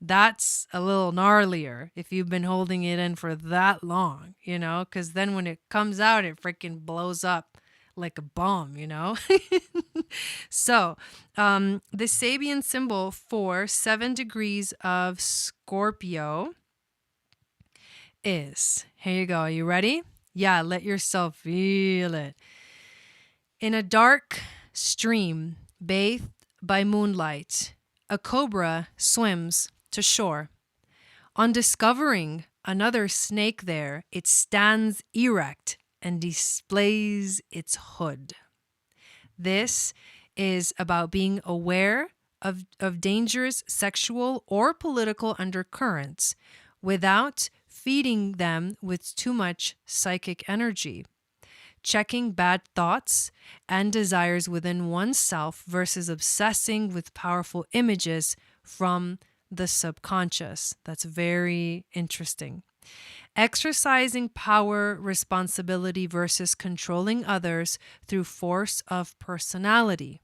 That's a little gnarlier if you've been holding it in for that long, because then when it comes out, it freaking blows up like a bomb, So, the Sabian symbol for 7 degrees of Scorpio is, here you go. Are you ready? Yeah, let yourself feel it. In a dark stream bathed by moonlight, a cobra swims to shore. On discovering another snake there, it stands erect and displays its hood. This is about being aware of dangerous sexual or political undercurrents without feeding them with too much psychic energy. Checking bad thoughts and desires within oneself versus obsessing with powerful images from the subconscious. That's very interesting. Exercising power, responsibility versus controlling others through force of personality.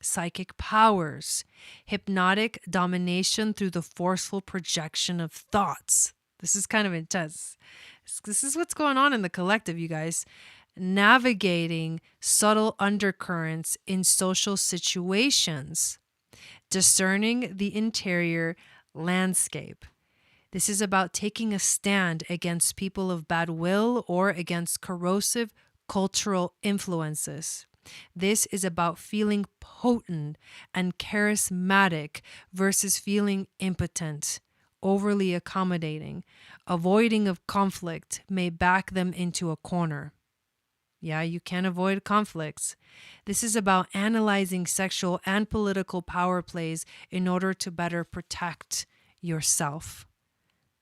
Psychic powers. Hypnotic domination through the forceful projection of thoughts. This is kind of intense. This is what's going on in the collective, you guys. Navigating subtle undercurrents in social situations. Discerning the interior landscape. This is about taking a stand against people of bad will or against corrosive cultural influences. This is about feeling potent and charismatic versus feeling impotent, overly accommodating. Avoiding of conflict may back them into a corner. Yeah, you can't avoid conflicts. This is about analyzing sexual and political power plays in order to better protect yourself.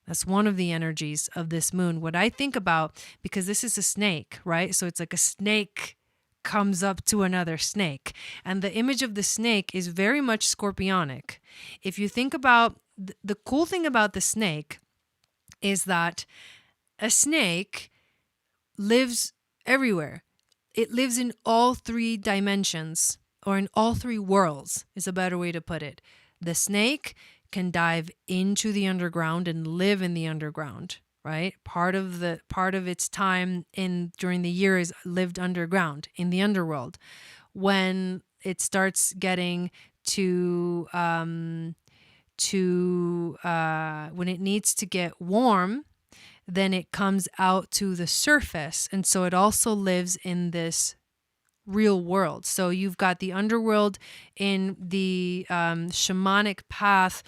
That's one of the energies of this moon. What I think about, because this is a snake, right? So it's like a snake comes up to another snake. And the image of the snake is very much scorpionic. If you think about the cool thing about the snake is that a snake lives everywhere. It lives in all three dimensions, or in all three worlds is a better way to put it. The snake can dive into the underground and live in the underground, right? Part of its time during the year is lived underground in the underworld. When it starts getting to when it needs to get warm, then it comes out to the surface. And so it also lives in this real world. So you've got the underworld in the shamanic path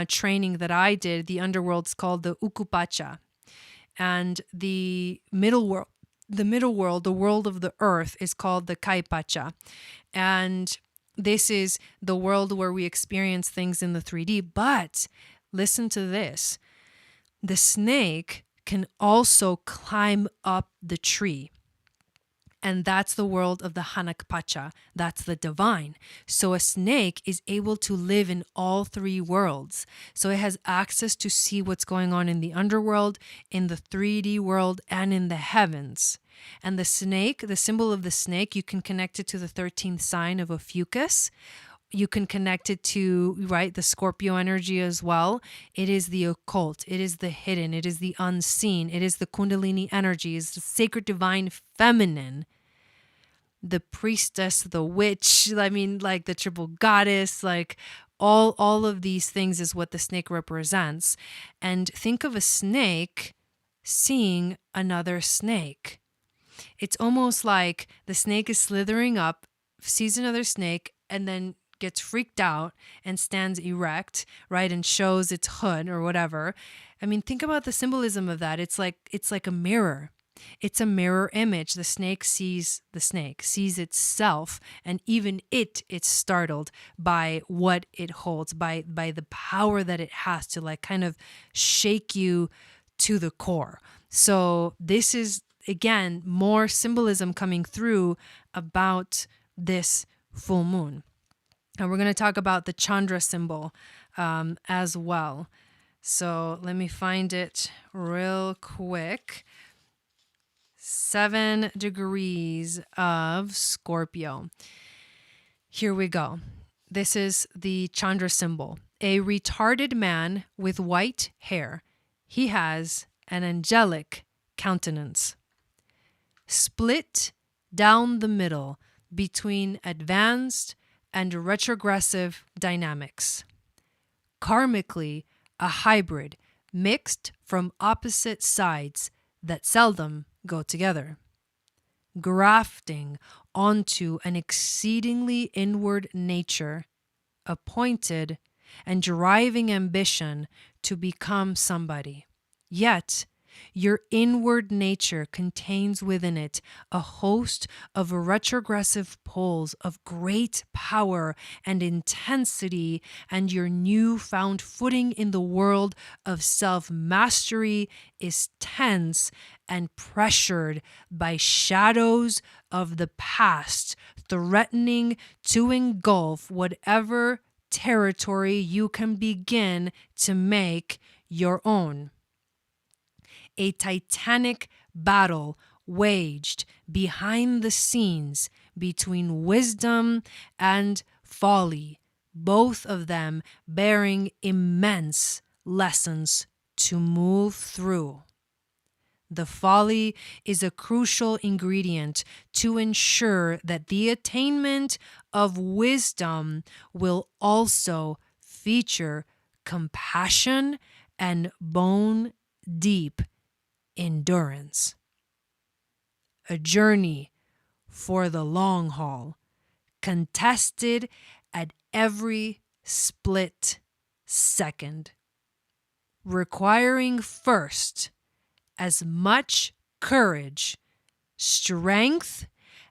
training that I did. The underworld's called the Ukupacha. And the middle world, the world of the earth, is called the Kaipacha. And this is the world where we experience things in the 3D. But listen to this. The snake can also climb up the tree. And that's the world of the Hanakpacha. That's the divine. So a snake is able to live in all three worlds. So it has access to see what's going on in the underworld, in the 3D world, and in the heavens. And the snake, the symbol of the snake, you can connect it to the 13th sign of Ophiuchus. You can connect it to, right, the Scorpio energy as well. It is the occult. It is the hidden. It is the unseen. It is the Kundalini energy. It's the sacred divine feminine. The priestess, the witch, like the triple goddess, like all of these things is what the snake represents. And think of a snake seeing another snake. It's almost like the snake is slithering up, sees another snake, and then gets freaked out and stands erect, right, and shows its hood or whatever. Think about the symbolism of that. It's like a mirror. It's a mirror image. The snake sees itself, and even it's startled by what it holds, by the power that it has to like kind of shake you to the core. So this is, again, more symbolism coming through about this full moon. And we're going to talk about the Chandra symbol as well. So let me find it real quick. 7 degrees of Scorpio. Here we go. This is the Chandra symbol. A retarded man with white hair. He has an angelic countenance. Split down the middle between advanced and retrogressive dynamics. Karmically, a hybrid mixed from opposite sides that seldom go together. Grafting onto an exceedingly inward nature, appointed and driving ambition to become somebody. Yet, your inward nature contains within it a host of retrogressive poles of great power and intensity, and your newfound footing in the world of self-mastery is tense and pressured by shadows of the past, threatening to engulf whatever territory you can begin to make your own. A titanic battle waged behind the scenes between wisdom and folly, both of them bearing immense lessons to move through. The folly is a crucial ingredient to ensure that the attainment of wisdom will also feature compassion and bone deep endurance. A journey for the long haul, contested at every split second, requiring first as much courage, strength,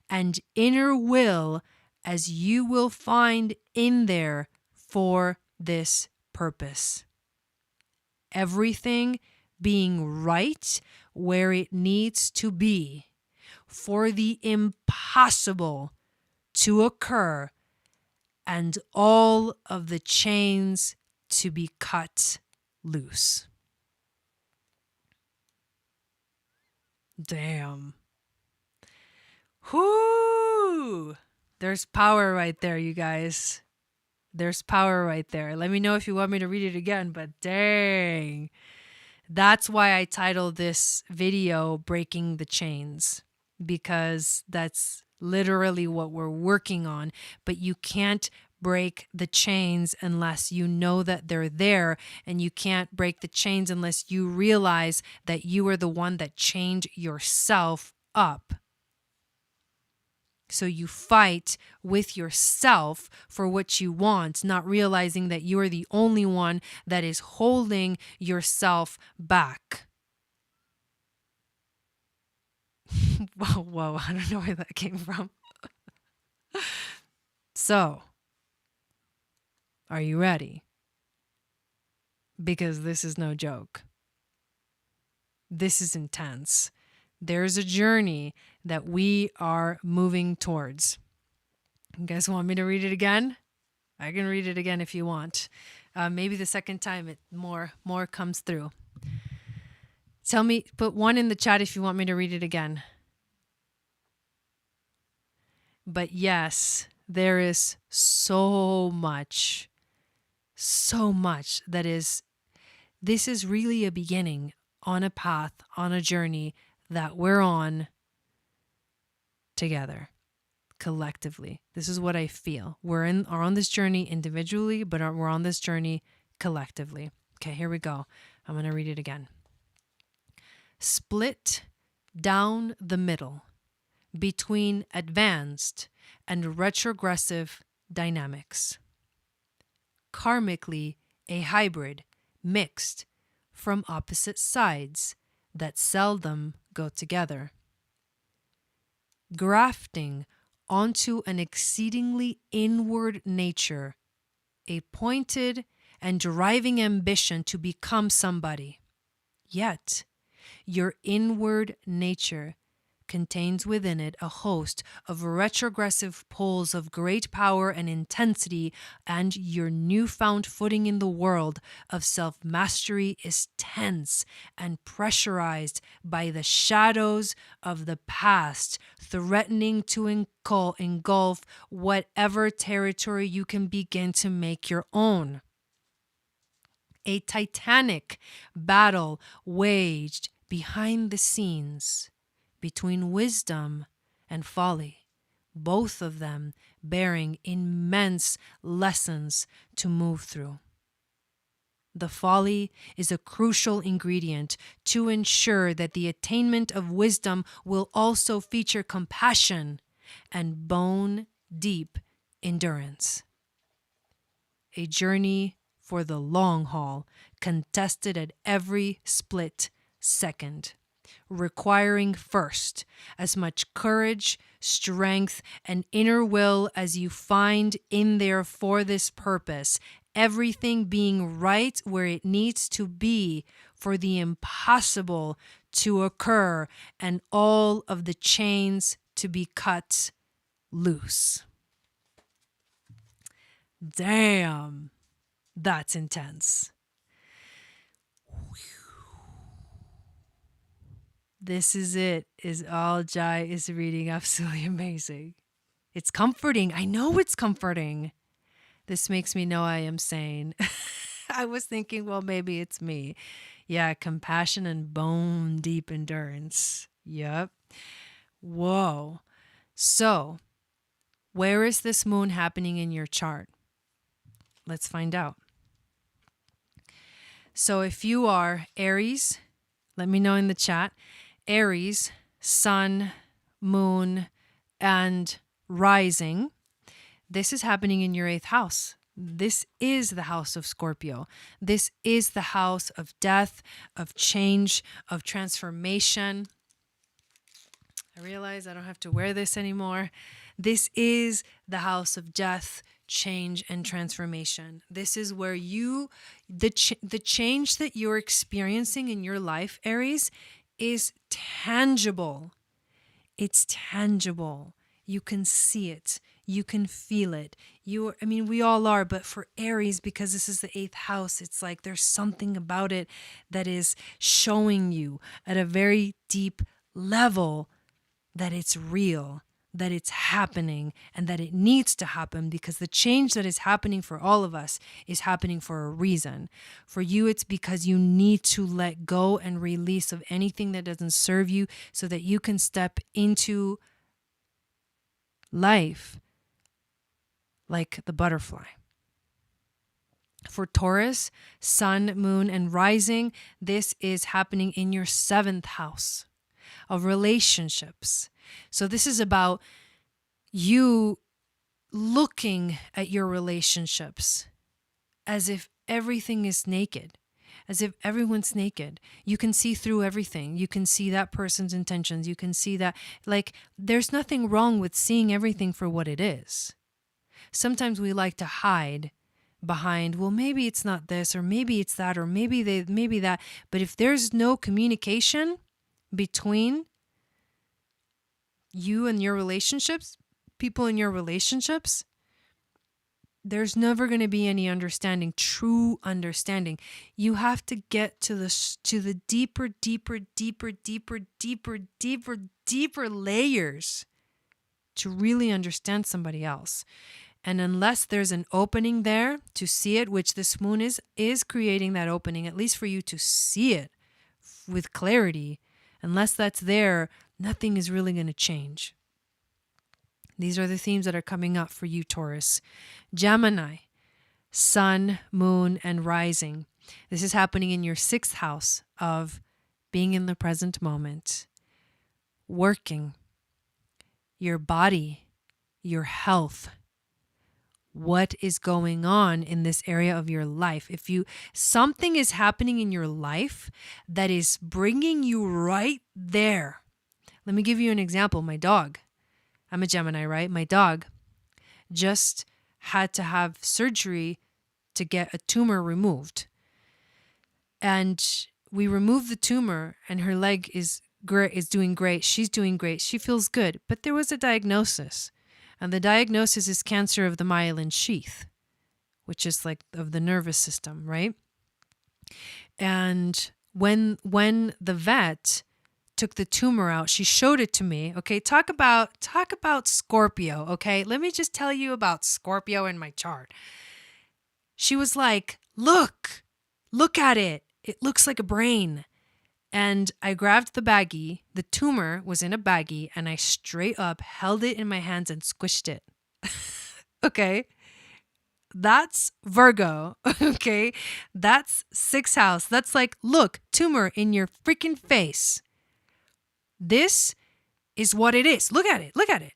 and inner will as you will find in there for this purpose. Everything being right where it needs to be for the impossible to occur and all of the chains to be cut loose. Damn. Whoo! There's power right there, you guys. There's power right there. Let me know if you want me to read it again, but dang. That's why I titled this video Breaking the Chains, because that's literally what we're working on. But you can't break the chains unless you know that they're there, and you can't break the chains unless you realize that you are the one that chained yourself up. So you fight with yourself for what you want, not realizing that you are the only one that is holding yourself back. Whoa, I don't know where that came from. So, are you ready? Because this is no joke. This is intense. There's a journey that we are moving towards. You guys want me to read it again? I can read it again if you want. Maybe the second time it more comes through. Tell me, put 1 in the chat if you want me to read it again. But yes, there is so much that is, this is really a beginning on a path, on a journey that we're on together, collectively. This is what I feel. We're on this journey individually, but we're on this journey collectively. Okay, here we go. I'm going to read it again. Split down the middle between advanced and retrogressive dynamics. Karmically, a hybrid mixed from opposite sides that seldom go together. Grafting onto an exceedingly inward nature, a pointed and driving ambition to become somebody. Yet, your inward nature contains within it a host of retrogressive poles of great power and intensity, and your newfound footing in the world of self-mastery is tense and pressurized by the shadows of the past, threatening to engulf whatever territory you can begin to make your own. A titanic battle waged behind the scenes between wisdom and folly, both of them bearing immense lessons to move through. The folly is a crucial ingredient to ensure that the attainment of wisdom will also feature compassion and bone-deep endurance. A journey for the long haul, contested at every split second, requiring first as much courage, strength, and inner will as you find in there for this purpose, everything being right where it needs to be for the impossible to occur and all of the chains to be cut loose. Damn, that's intense. This is it, is all Jai is reading. Absolutely amazing. It's comforting. I know it's comforting. This makes me know I am sane. I was thinking, well, maybe it's me. Yeah, compassion and bone deep endurance. Yep. Whoa. So, where is this moon happening in your chart? Let's find out. So if you are Aries, let me know in the chat. Aries, sun, moon, and rising. This is happening in your 8th house. This is the house of Scorpio. This is the house of death, of change, of transformation. I realize I don't have to wear this anymore. This is the house of death, change, and transformation. This is where the change that you're experiencing in your life, Aries, is tangible. It's tangible. You can see it. You can feel it. We all are, but for Aries, because this is the 8th house, it's like there's something about it that is showing you at a very deep level that it's real, that it's happening, and that it needs to happen, because the change that is happening for all of us is happening for a reason. For you, it's because you need to let go and release of anything that doesn't serve you so that you can step into life like the butterfly. For Taurus, sun, moon, and rising, this is happening in your 7th house of relationships. So this is about you looking at your relationships as if everything is naked, as if everyone's naked. You can see through everything. You can see that person's intentions. You can see that, like, there's nothing wrong with seeing everything for what it is. Sometimes we like to hide behind, well, maybe it's not this, or maybe it's that, or maybe that. But if there's no communication between you and your relationships, people in your relationships, there's never going to be any understanding, true understanding. You have to get to the deeper layers to really understand somebody else. And unless there's an opening there to see it, which this moon is creating that opening, at least for you to see it with clarity, unless that's there, nothing is really going to change. These are the themes that are coming up for you, Taurus. Gemini, sun, moon, and rising. This is happening in your 6th house of being in the present moment, working, your body, your health. What is going on in this area of your life? If something is happening in your life that is bringing you right there. Let me give you an example. My dog. I'm a Gemini, right? My dog just had to have surgery to get a tumor removed. And we removed the tumor and her leg is doing great. She's doing great. She feels good. But there was a diagnosis. And the diagnosis is cancer of the myelin sheath, which is like of the nervous system, right? And when the vet took the tumor out, she showed it to me. Okay, talk about Scorpio, okay? Let me just tell you about Scorpio in my chart. She was like, look at it. It looks like a brain. And I grabbed the baggie. The tumor was in a baggie, and I straight up held it in my hands and squished it. Okay. That's Virgo. Okay. That's 6th house. That's like, look, tumor in your freaking face. This is what it is. Look at it. Look at it.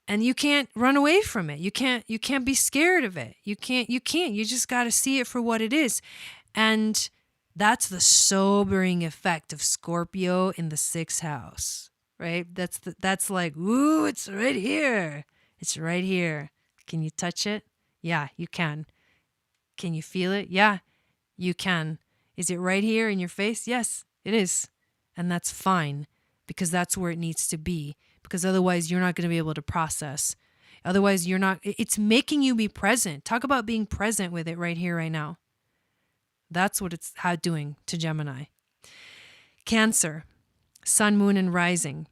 And you can't run away from it. You can't be scared of it. You can't. You just got to see it for what it is. And that's the sobering effect of Scorpio in the 6th house, right? That's like, ooh, it's right here. It's right here. Can you touch it? Yeah, you can. Can you feel it? Yeah, you can. Is it right here in your face? Yes, it is. And that's fine, because that's where it needs to be, because otherwise you're not going to be able to process. Otherwise it's making you be present. Talk about being present with it right here, right now. That's what it's doing to Gemini. Cancer, sun, moon, and rising.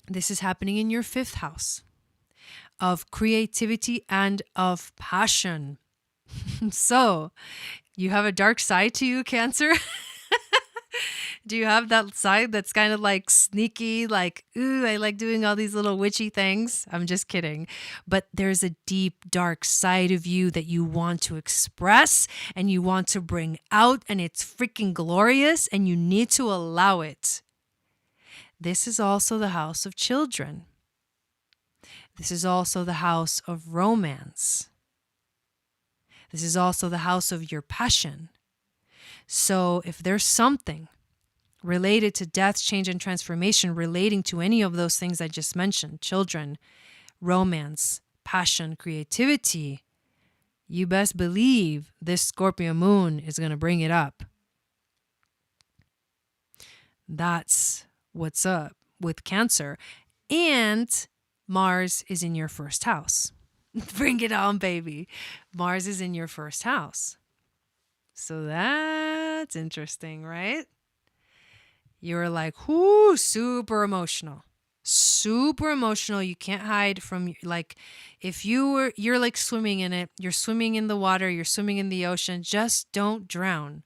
This is happening in your 5th house of creativity and of passion. So you have a dark side to you, Cancer. Do you have that side that's kind of like sneaky, like, ooh, I like doing all these little witchy things? I'm just kidding. But there's a deep, dark side of you that you want to express and you want to bring out, and it's freaking glorious, and you need to allow it. This is also the house of children. This is also the house of romance. This is also the house of your passion. So if there's something related to death, change, and transformation relating to any of those things I just mentioned, children, romance, passion, creativity, you best believe this Scorpio moon is going to bring it up. That's what's up with Cancer. And Mars is in your first house. Bring it on, baby. Mars is in your first house. So that's interesting, right? You're like, whoo, super emotional. Super emotional. You can't hide from, like, if you're like swimming in it, you're swimming in the water, you're swimming in the ocean, just don't drown.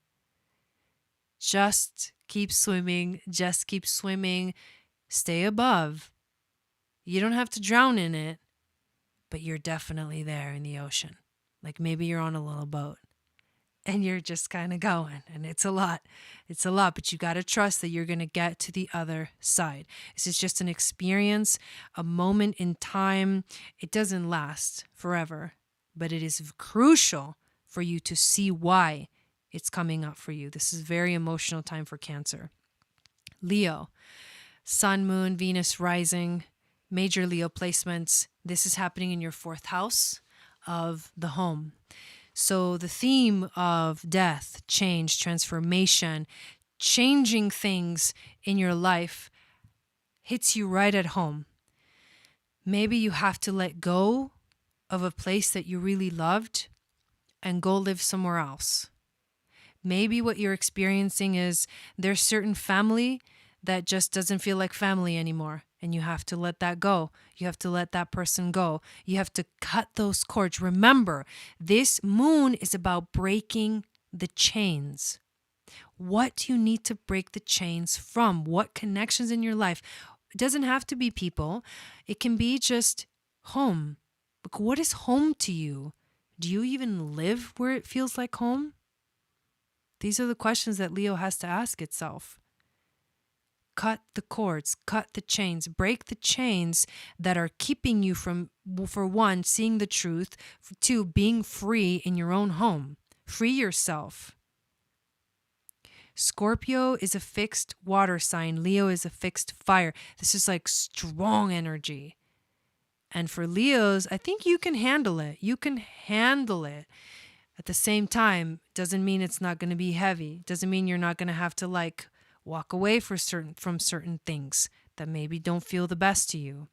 Just keep swimming. Just keep swimming. Stay above. You don't have to drown in it, but you're definitely there in the ocean. Like maybe you're on a little boat and you're just kind of going, and it's a lot. It's a lot, but you got to trust that you're going to get to the other side. This is just an experience, a moment in time. It doesn't last forever, but it is crucial for you to see why it's coming up for you. This is a very emotional time for Cancer. Leo, Sun, Moon, Venus, rising, major Leo placements. This is happening in your fourth house of the home. So the theme of death, change, transformation, changing things in your life hits you right at home. Maybe you have to let go of a place that you really loved and go live somewhere else. Maybe what you're experiencing is there's certain family that just doesn't feel like family anymore. And you have to let that go. You have to let that person go. You have to cut those cords. Remember, this moon is about breaking the chains. What do you need to break the chains from? What connections in your life? It doesn't have to be people. It can be just home. Like, what is home to you? Do you even live where it feels like home? These are the questions that Leo has to ask itself. Cut the cords, cut the chains, break the chains that are keeping you from, for one, seeing the truth, for two, being free in your own home. Free yourself. Scorpio is a fixed water sign. Leo is a fixed fire. This is like strong energy. And for Leos, I think you can handle it. You can handle it. At the same time, doesn't mean it's not going to be heavy. Doesn't mean you're not going to have to like walk away from certain things that maybe don't feel the best to you.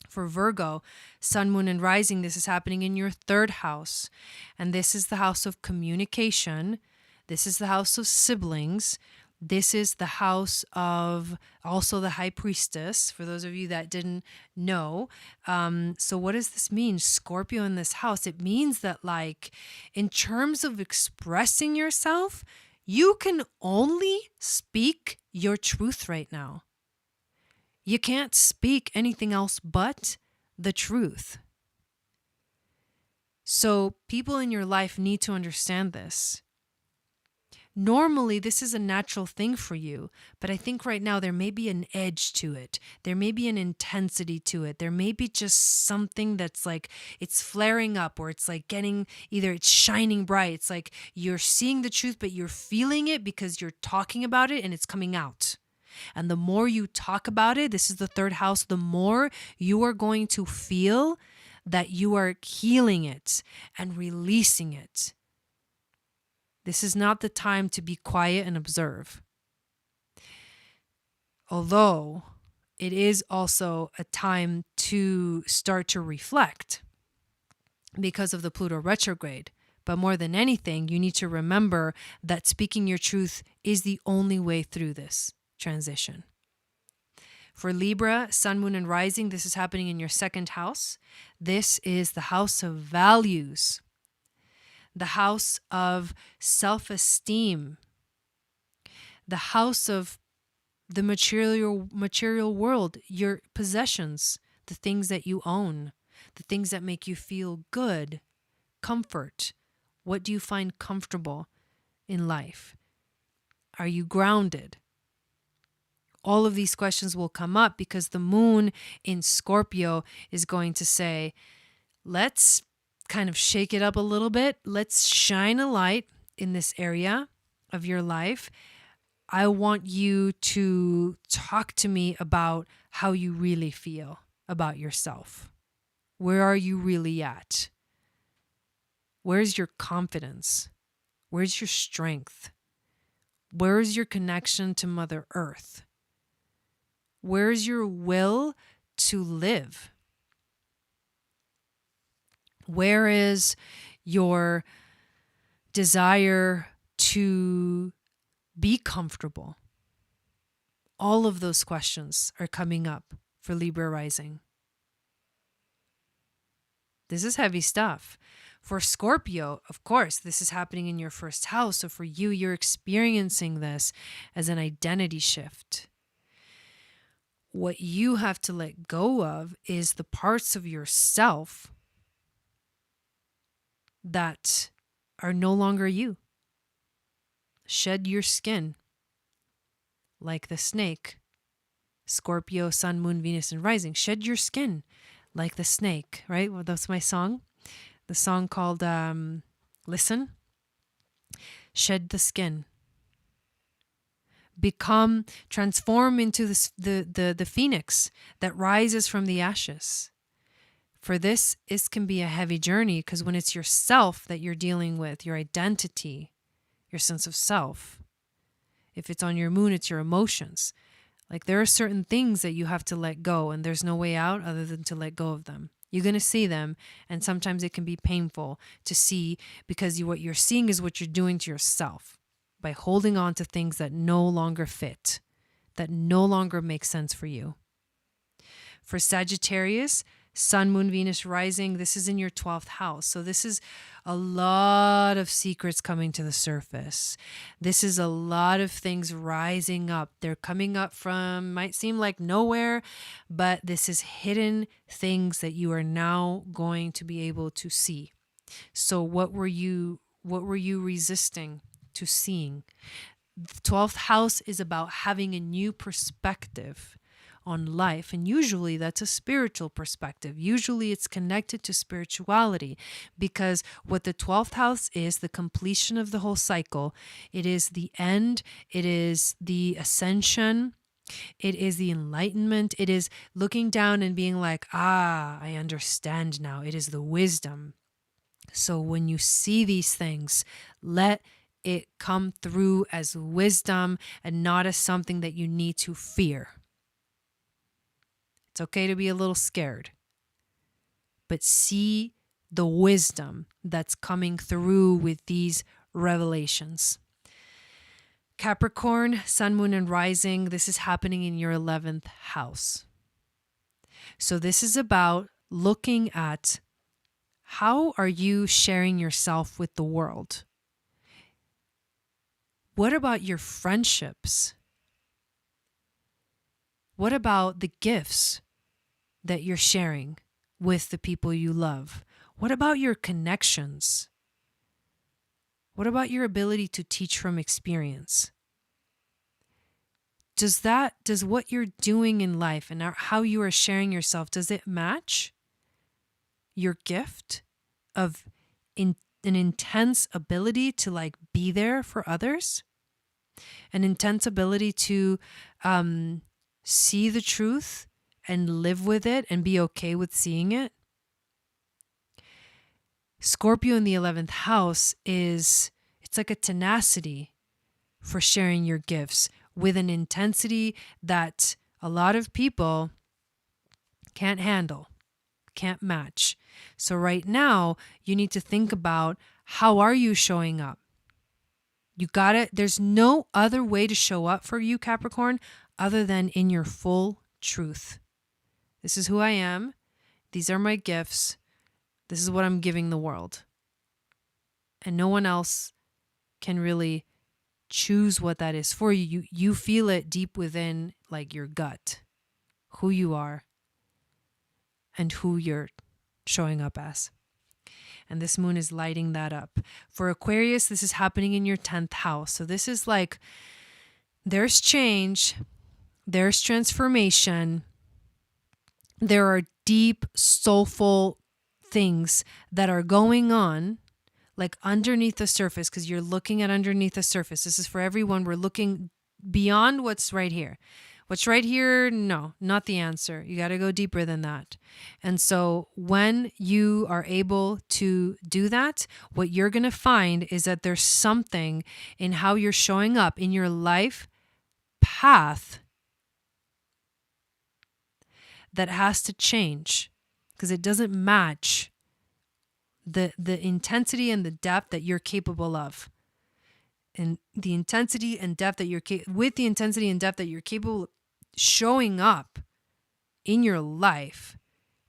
For Virgo, Sun, Moon, and Rising, this is happening in your third house. And this is the house of communication. This is the house of siblings. This is the house of also the High Priestess, for those of you that didn't know. So what does this mean? Scorpio in this house. It means that, like, in terms of expressing yourself, you can only speak your truth right now. You can't speak anything else but the truth. So people in your life need to understand this. Normally, this is a natural thing for you, but I think right now there may be an edge to it. There may be an intensity to it. There may be just something that's like, it's flaring up, or it's like getting, either it's shining bright. It's like you're seeing the truth, but you're feeling it because you're talking about it and it's coming out. And the more you talk about it, this is the third house, the more you are going to feel that you are healing it and releasing it. This is not the time to be quiet and observe. Although it is also a time to start to reflect because of the Pluto retrograde. But more than anything, you need to remember that speaking your truth is the only way through this transition. For Libra, Sun, Moon, and Rising, this is happening in your second house. This is the house of values, the house of self-esteem, the house of the material world, your possessions, the things that you own, the things that make you feel good, comfort. What do you find comfortable in life? Are you grounded? All of these questions will come up because the moon in Scorpio is going to say, let's kind of shake it up a little bit. Let's shine a light in this area of your life. I want you to talk to me about how you really feel about yourself. Where are you really at? Where's your confidence? Where's your strength? Where's your connection to Mother Earth? Where's your will to live? Where is your desire to be comfortable? All of those questions are coming up for Libra rising. This is heavy stuff. For Scorpio, of course, this is happening in your first house. So for you, you're experiencing this as an identity shift. What you have to let go of is the parts of yourself that are no longer you. Shed your skin like the snake. Scorpio, Sun, Moon, Venus, and Rising. Shed your skin like the snake, right? Well, that's my song. The song called Listen. Shed the skin. Transform into the phoenix that rises from the ashes. For this can be a heavy journey because when it's yourself that you're dealing with, your identity, your sense of self. If it's on your moon, it's your emotions. Like there are certain things that you have to let go and there's no way out other than to let go of them. You're going to see them and sometimes it can be painful to see because what you're seeing is what you're doing to yourself by holding on to things that no longer fit, that no longer make sense for you. For Sagittarius, Sun, Moon, Venus, Rising, this is in your 12th house. So this is a lot of secrets coming to the surface. This is a lot of things rising up. They're coming up from, might seem like nowhere, but this is hidden things that you are now going to be able to see. So what were you resisting to seeing? The 12th house is about having a new perspective on life. And usually that's a spiritual perspective. Usually it's connected to spirituality because what the 12th house is, the completion of the whole cycle, it is the end, it is the ascension, it is the enlightenment, it is looking down and being like, I understand now. It is the wisdom. So when you see these things, let it come through as wisdom and not as something that you need to fear. It's okay to be a little scared, but see the wisdom that's coming through with these revelations. Capricorn, Sun, Moon, and Rising, this is happening in your 11th house. So this is about looking at how are you sharing yourself with the world? What about your friendships? What about the gifts that you're sharing with the people you love? What about your connections? What about your ability to teach from experience? Does what you're doing in life and how you are sharing yourself, does it match your gift of an intense ability to be there for others? An intense ability to see the truth and live with it and be okay with seeing it? Scorpio in the 11th house it's like a tenacity for sharing your gifts with an intensity that a lot of people can't handle, can't match. So right now, you need to think about how are you showing up? You got it. There's no other way to show up for you, Capricorn, other than in your full truth. This is who I am. These are my gifts. This is what I'm giving the world. And no one else can really choose what that is for you. You feel it deep within, like your gut, who you are and who you're showing up as. And this moon is lighting that up. For Aquarius, this is happening in your 10th house. So this is like, there's change, there's transformation, there are deep, soulful things that are going on, like underneath the surface, because you're looking at underneath the surface. This is for everyone. We're looking beyond what's right here. What's right here? No, not the answer. You got to go deeper than that. And so when you are able to do that, what you're going to find is that there's something in how you're showing up in your life path that has to change, because it doesn't match the intensity and the depth that you're capable of. And the intensity and depth that you're with the intensity and depth that you're capable of showing up in your life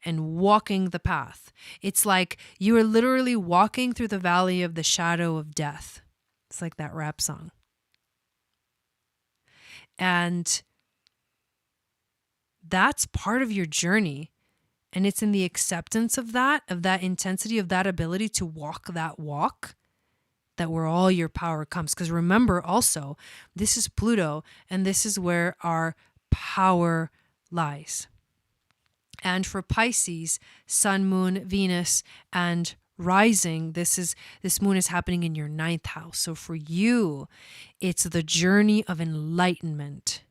and walking the path. It's like you are literally walking through the valley of the shadow of death. It's like that rap song. And that's part of your journey. And it's in the acceptance of that intensity, of that ability to walk that walk, that where all your power comes. Because remember also, this is Pluto, and this is where our power lies. And for Pisces, Sun, Moon, Venus, and rising, this moon is happening in your 9th house. So for you, it's the journey of enlightenment.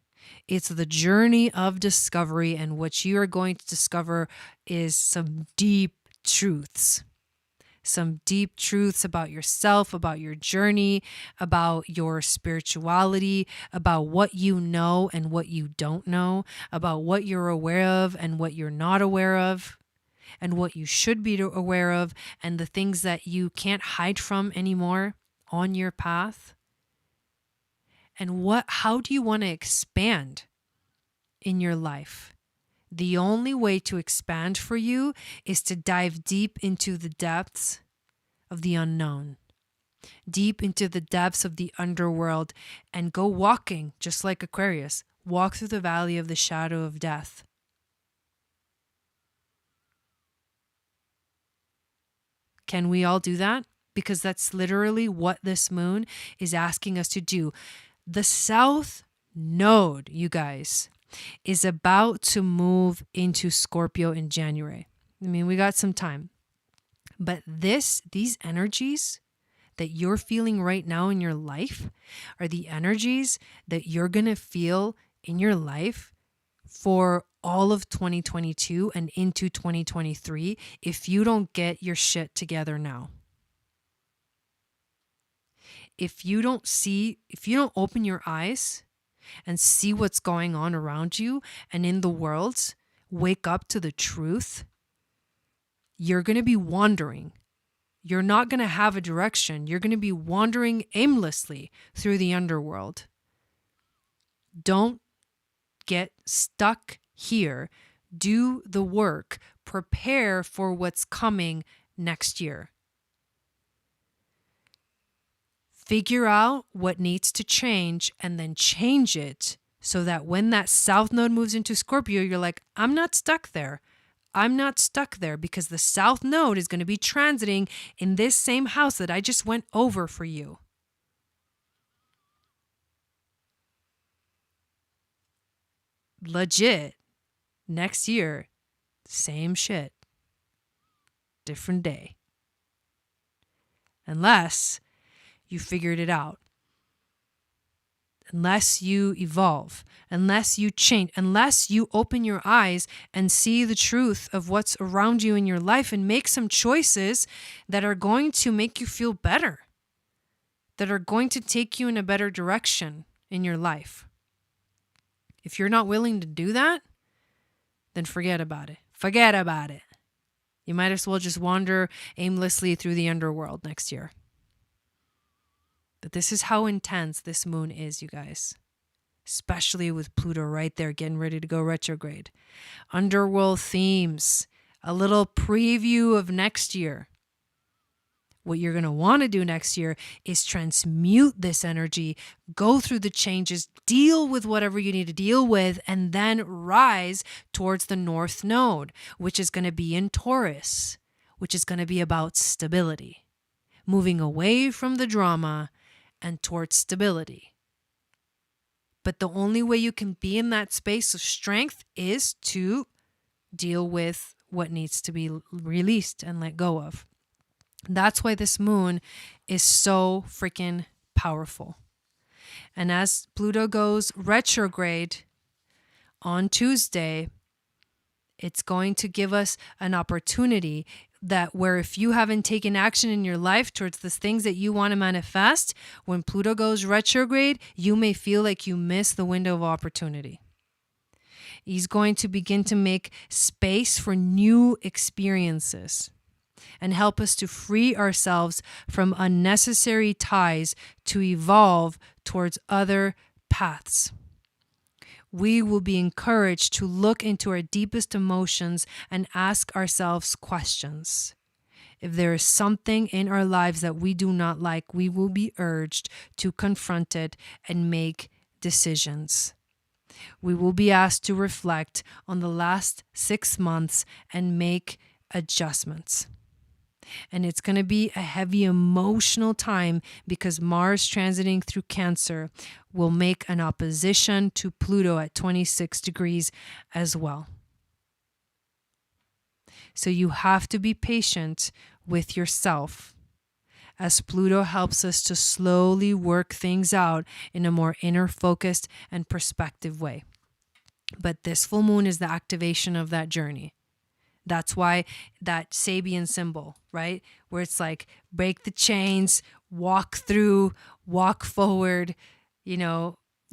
It's the journey of discovery, and what you are going to discover is some deep truths. Some deep truths about yourself, about your journey, about your spirituality, about what you know and what you don't know, about what you're aware of and what you're not aware of, and what you should be aware of, and the things that you can't hide from anymore on your path. And how do you want to expand in your life? The only way to expand for you is to dive deep into the depths of the unknown, deep into the depths of the underworld, and go walking, just like Aquarius, walk through the valley of the shadow of death. Can we all do that? Because that's literally what this moon is asking us to do. The South Node, you guys, is about to move into Scorpio in January. I mean, we got some time. But these energies that you're feeling right now in your life are the energies that you're going to feel in your life for all of 2022 and into 2023 if you don't get your shit together now. If you don't open your eyes and see what's going on around you and in the world, wake up to the truth, you're going to be wandering. You're not going to have a direction. You're going to be wandering aimlessly through the underworld. Don't get stuck here. Do the work. Prepare for what's coming next year. Figure out what needs to change and then change it so that when that South Node moves into Scorpio, you're like, I'm not stuck there. I'm not stuck there, because the South Node is going to be transiting in this same house that I just went over for you. Legit. Next year, same shit. Different day. Unless you figured it out. Unless you evolve, unless you change, unless you open your eyes and see the truth of what's around you in your life and make some choices that are going to make you feel better, that are going to take you in a better direction in your life. If you're not willing to do that, then forget about it. Forget about it. You might as well just wander aimlessly through the underworld next year. But this is how intense this moon is, you guys. Especially with Pluto right there getting ready to go retrograde. Underworld themes. A little preview of next year. What you're going to want to do next year is transmute this energy, go through the changes, deal with whatever you need to deal with, and then rise towards the North Node, which is going to be in Taurus, which is going to be about stability, moving away from the drama and towards stability. But the only way you can be in that space of strength is to deal with what needs to be released and let go of. That's why this moon is so freaking powerful. And as Pluto goes retrograde on Tuesday, it's going to give us an opportunity that where if you haven't taken action in your life towards the things that you want to manifest, when Pluto goes retrograde, you may feel like you miss the window of opportunity. He's going to begin to make space for new experiences and help us to free ourselves from unnecessary ties to evolve towards other paths. We will be encouraged to look into our deepest emotions and ask ourselves questions. If there is something in our lives that we do not like, we will be urged to confront it and make decisions. We will be asked to reflect on the last 6 months and make adjustments. And it's going to be a heavy emotional time because Mars transiting through Cancer will make an opposition to Pluto at 26 degrees as well. So you have to be patient with yourself as Pluto helps us to slowly work things out in a more inner focused and perspective way. But this full moon is the activation of that journey. That's why that Sabian symbol, right? Where it's like break the chains, walk through, walk forward.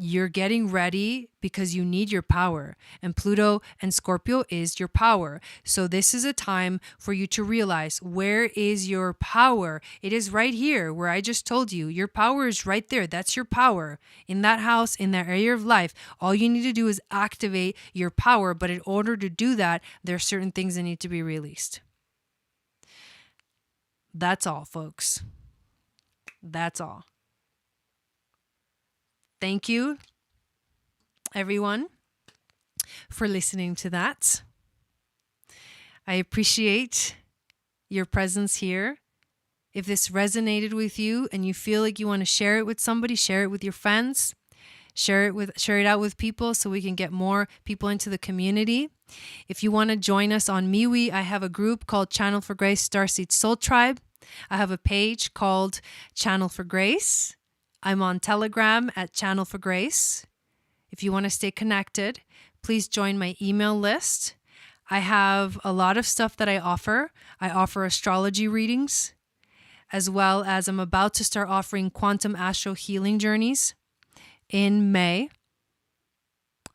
You're getting ready because you need your power. And Pluto and Scorpio is your power. So this is a time for you to realize, where is your power? It is right here where I just told you. Your power is right there. That's your power. In that house, in that area of life, all you need to do is activate your power. But in order to do that, there are certain things that need to be released. That's all, folks. That's all. Thank you, everyone, for listening to that. I appreciate your presence here. If this resonated with you and you feel like you want to share it with somebody, share it with your friends, share it out with people so we can get more people into the community. If you want to join us on MeWe, I have a group called Channel for Grace Starseed Soul Tribe. I have a page called Channel for Grace. I'm on Telegram at Channel for Grace. If you want to stay connected, please join my email list. I have a lot of stuff that I offer. I offer astrology readings, as well as I'm about to start offering quantum astro healing journeys in May.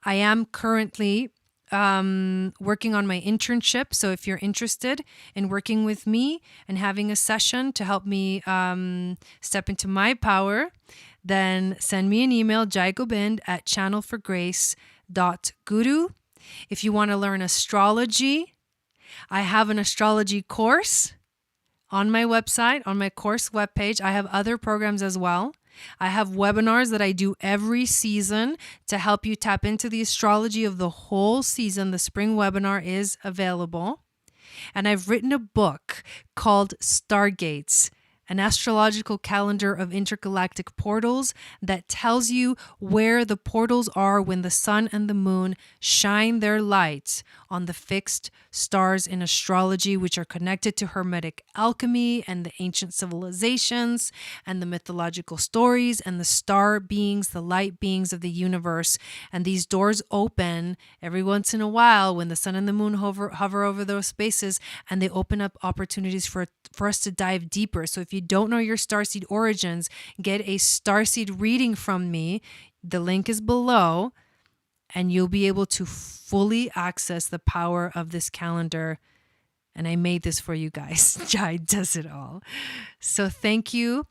I am currently working on my internship. So if you're interested in working with me and having a session to help me step into my power, then send me an email, jaigobind@channelforgrace.guru. If you want to learn astrology, I have an astrology course on my website, on my course webpage. I have other programs as well. I have webinars that I do every season to help you tap into the astrology of the whole season. The spring webinar is available. And I've written a book called Stargates, an astrological calendar of intergalactic portals that tells you where the portals are when the sun and the moon shine their lights on the fixed stars in astrology, which are connected to Hermetic alchemy and the ancient civilizations and the mythological stories and the star beings, the light beings of the universe. And these doors open every once in a while when the sun and the moon hover over those spaces, and they open up opportunities for us to dive deeper. So if you don't know your starseed origins, get a starseed reading from me. The link is below, and you'll be able to fully access the power of this calendar. And I made this for you guys. Jai does it all. So thank you.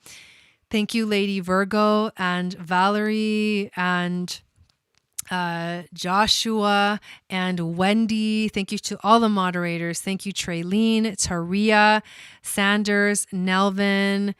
Thank you, Lady Virgo and Valerie and Joshua and Wendy. Thank you to all the moderators. Thank you, Traylene, Taria, Sanders, Nelvin,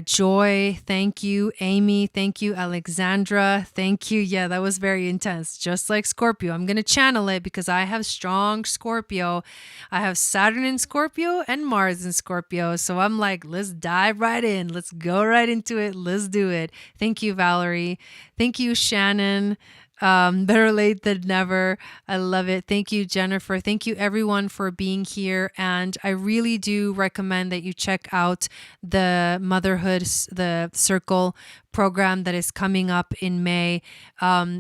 Joy. Thank you, Amy. Thank you, Alexandra. Thank you. Yeah, that was very intense. Just like Scorpio. I'm going to channel it because I have strong Scorpio. I have Saturn in Scorpio and Mars in Scorpio. So I'm like, let's dive right in. Let's go right into it. Let's do it. Thank you, Valerie. Thank you, Shannon. Better late than never. I love it. Thank you, Jennifer. Thank you, everyone, for being here. And I really do recommend that you check out the Motherhood, the Circle program that is coming up in May,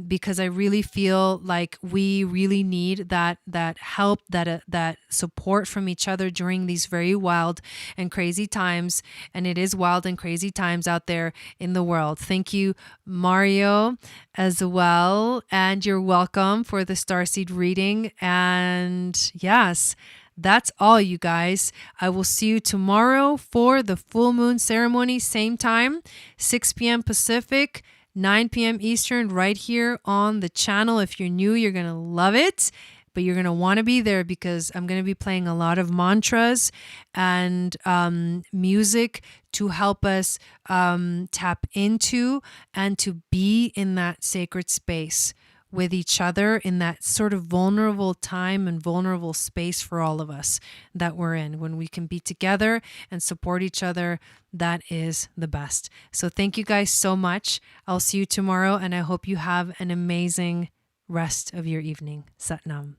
because I really feel like we really need that help, that support from each other during these very wild and crazy times. And it is wild and crazy times out there in the world. Thank you, Mario, as well. And you're welcome for the Starseed reading. And yes, that's all, you guys. I will see you tomorrow for the full moon ceremony, same time, 6 p.m. Pacific, 9 p.m. Eastern, right here on the channel. If you're new, you're going to love it, but you're going to want to be there because I'm going to be playing a lot of mantras and music to help us tap into and to be in that sacred space with each other, in that sort of vulnerable time and vulnerable space for all of us that we're in. When we can be together and support each other, that is the best. So thank you guys so much. I'll see you tomorrow, and I hope you have an amazing rest of your evening. Sat Nam.